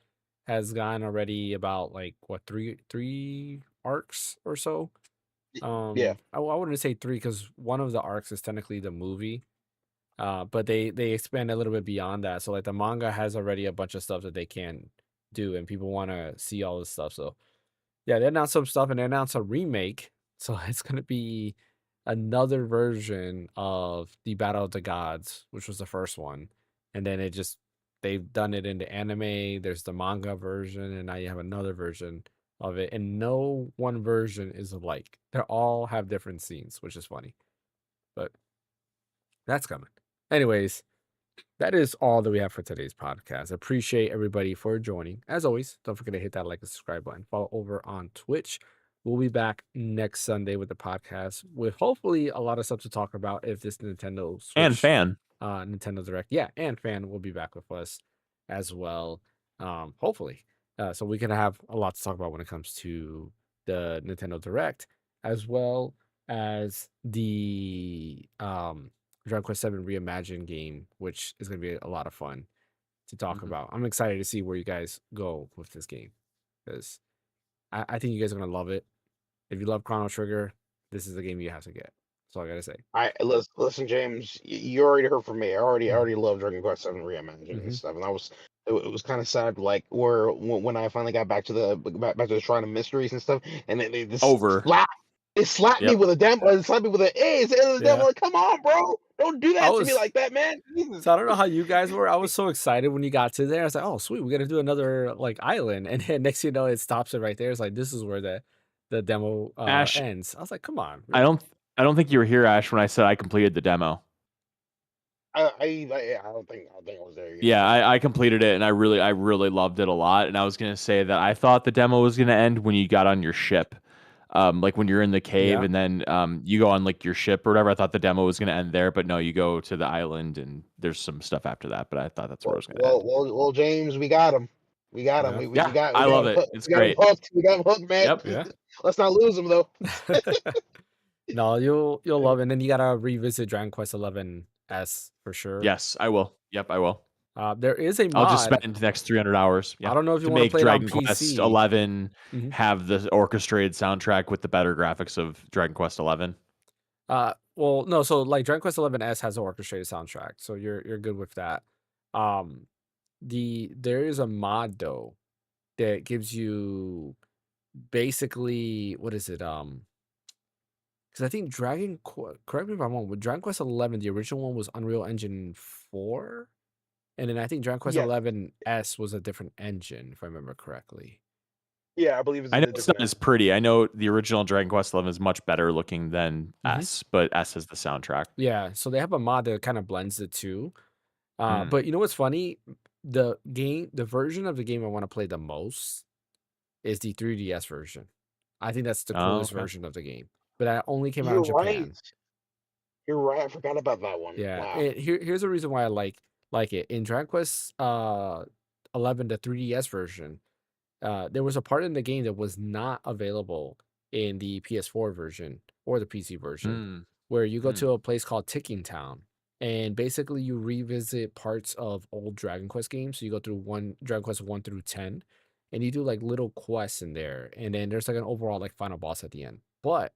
has gone already about like what three arcs or so. yeah. I wouldn't say three because one of the arcs is technically the movie. But they expand a little bit beyond that. So like the manga has already a bunch of stuff that they can do, and people want to see all this stuff. So yeah, they announced some stuff, and they announced a remake. So it's gonna be another version of the Battle of the Gods, which was the first one, and then they've done it into anime. There's the manga version, and now you have another version of it, and no one version is alike. They all have different scenes, which is funny, but that's coming. Anyways, that is all that we have for today's podcast. Appreciate everybody for joining. As always, don't forget to hit that like and subscribe button. Follow over on Twitch. We'll be back next Sunday with the podcast with hopefully a lot of stuff to talk about if this Nintendo And Switch fan. Nintendo Direct. Yeah, and Fan will be back with us as well. Hopefully. So we can have a lot to talk about when it comes to the Nintendo Direct, as well as the Dragon Quest 7 Reimagined game, which is going to be a lot of fun to talk about. I'm excited to see where you guys go with this game because I think you guys are going to love it. If you love Chrono Trigger, this is the game you have to get. That's all I got to say. Listen, James. You already heard from me. I Mhm. already love Dragon Quest Seven Reimagined and Mhm. stuff, and it was kind of sad, like when I finally got back to the Shrine of Mysteries and stuff, and then Over. they slapped me Yep. with a demo. They slapped me with an A. It's the end of the demo. Yeah. Like, come on, bro, don't do I that to me was like that, man. Jesus. So I don't know how you guys were. I was so excited when you got to there. I was like, "Oh, sweet, we're gonna do another like island." And then next thing you know, it stops it right there. It's like this is where the demo Ash, ends. I was like, "Come on, I really?" don't I don't think you were here, Ash, when I said I completed the demo. I don't think I was there yet. Yeah, I completed it and I really loved it a lot. And I was gonna say that I thought the demo was gonna end when you got on your ship. Like when you're in the cave Yeah. and then you go on like your ship or whatever. I thought the demo was gonna end there, but no, you go to the island and there's some stuff after that. But I thought that's where it was gonna end. Well, James, we got him. We got him. Yeah. Yeah, I love it. It's We got him great. hooked. We got him hooked, man. Yep. Yeah. Let's not lose him though. No, you'll love it. And then you gotta revisit Dragon Quest 11S for sure. Yes, I will. Yep, I will. There is a I'll just mod. spend the next 300 hours. I Yeah, don't know if you to want to make play it on Dragon Quest PC. 11 Mhm. have the orchestrated soundtrack with the better graphics of Dragon Quest 11. Well, no, so like Dragon Quest 11S has an orchestrated soundtrack, so you're good with that. Um, there is a mod though that gives you basically what is it? Because I think correct me if I'm wrong, with Dragon Quest 11, the original one was Unreal Engine 4, and then I think Dragon Quest Yeah, 11S was a different engine, if I remember correctly. yeah, I believe it's I a know it's not different. as pretty. I know the original Dragon Quest 11 is much better looking than Mhm. S, but S has the soundtrack. Yeah, so they have a mod that kind of blends the two. Mm. But you know what's funny? The version of the game I want to play the most is the 3DS version. I think that's the Oh, coolest okay. version of the game. But that only came out in You're right. Japan. You're right. I forgot about that one. Yeah. Wow. And here's the reason why I like it. In Dragon Quest 11, the 3DS version, there was a part in the game that was not available in the PS4 version or the PC version, Mm. where you go Mm. to a place called Ticking Town, and basically you revisit parts of old Dragon Quest games. So you go through Dragon Quest 1 through 10, and you do like little quests in there, and then there's like an overall like final boss at the end. But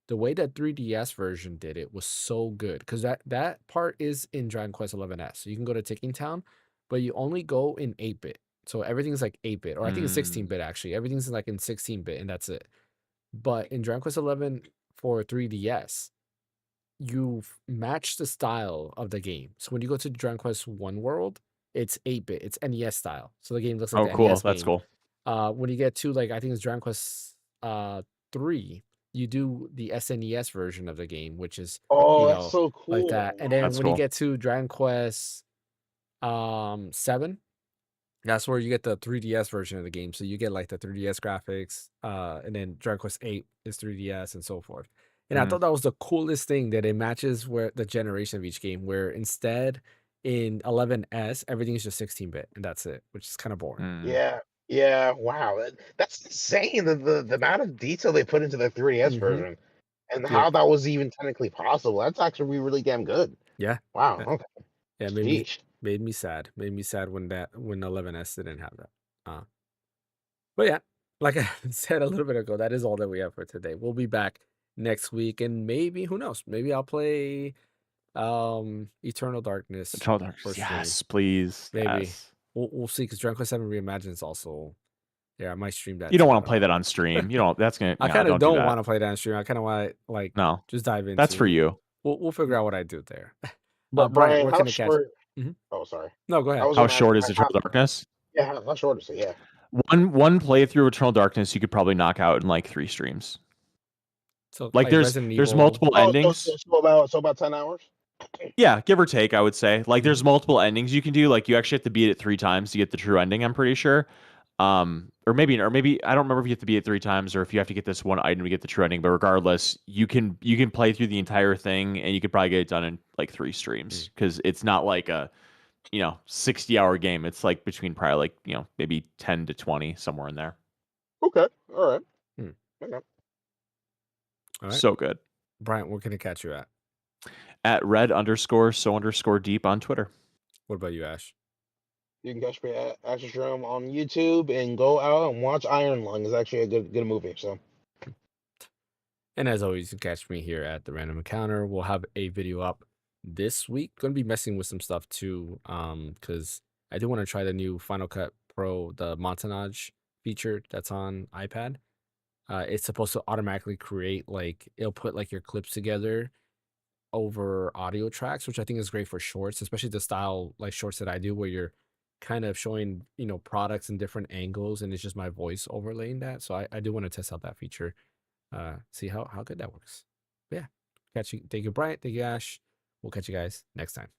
the way that 3DS version did it was so good because that part is in Dragon Quest 11S. So you can go to Ticking Town, but you only go in 8-bit. So everything's like 8-bit, or I think it's Mm. 16-bit actually. Everything's like in 16-bit, and that's it. But in Dragon Quest 11 for 3DS, you match the style of the game. So when you go to Dragon Quest 1 world, it's 8-bit. It's NES style. So the game looks like Oh, the cool. NES That's game. cool. When you get to like I think it's Dragon Quest 3, you do the SNES version of the game, which is Oh, that's so like cool. that. And then That's when you cool. get to Dragon Quest 7, that's where you get the 3DS version of the game. So you get like the 3DS graphics, and then Dragon Quest 8 is 3DS and so forth. And I Mm. thought that was the coolest thing, that it matches where the generation of each game, where instead in 11S, everything's just 16-bit and that's it, which is kind of boring. Mm. Yeah, yeah. Wow, that's insane. The amount of detail they put into the 3DS Mhm. version, and Yeah. how that was even technically possible. That's actually really damn good. Yeah. Wow. Yeah. Okay. Yeah, Sheesh. made me sad. Made me sad when 11S didn't have that. But yeah, like I said a little bit ago, that is all that we have for today. We'll be back next week, and maybe, who knows, maybe I'll play Eternal Darkness Eternal for Darkness. stream. Yes, please. Maybe. Yes. We'll see, because Dragon Quest 7 Reimagined is also, yeah, I might stream that You don't too. want I to don't play know. that on stream. You don't. That's gonna. I Yeah, kind of don't do don't that. want to play that on stream. I kind of want to like No, just dive into. that's for you. We'll figure out what I do there. But Brian, Brian, where how can I catch? short? Mhm. Oh, sorry. No, go I ahead. was How gonna ask, short is Eternal Darkness? yeah, how short is it? Yeah. One playthrough of Eternal Darkness you could probably knock out in like 3 streams. So Like there's Resident there's Evil. multiple Oh, endings. so about 10 hours. Yeah, give or take, I would say. Like there's multiple endings you can do. Like you actually have to beat it 3 times to get the true ending, I'm pretty sure. Or maybe I don't remember if you have to beat it 3 times or if you have to get this one item to get the true ending, but regardless, you can play through the entire thing and you could probably get it done in like 3 streams, because it's not like a 60-hour game. It's like between probably like, maybe 10 to 20, somewhere in there. Okay. All right. Okay. All right. So good. Brian, where can I catch you at? At red_so_deep on Twitter. What about you, Ash? You can catch me at Ash's Room on YouTube, and go out and watch Iron Lung. It's actually a good movie. So. And as always, you can catch me here at the Random Encounter. We'll have a video up this week. Going to be messing with some stuff too, because I do want to try the new Final Cut Pro, the Montage feature that's on iPad. It's supposed to automatically create, like, it'll put like your clips together over audio tracks, which I think is great for shorts, especially the style like shorts that I do, where you're kind of showing products in different angles, and it's just my voice overlaying that. So I do want to test out that feature, see how good that works. But yeah, catch you. Thank you, Bryant. Thank you, Ash. We'll catch you guys next time.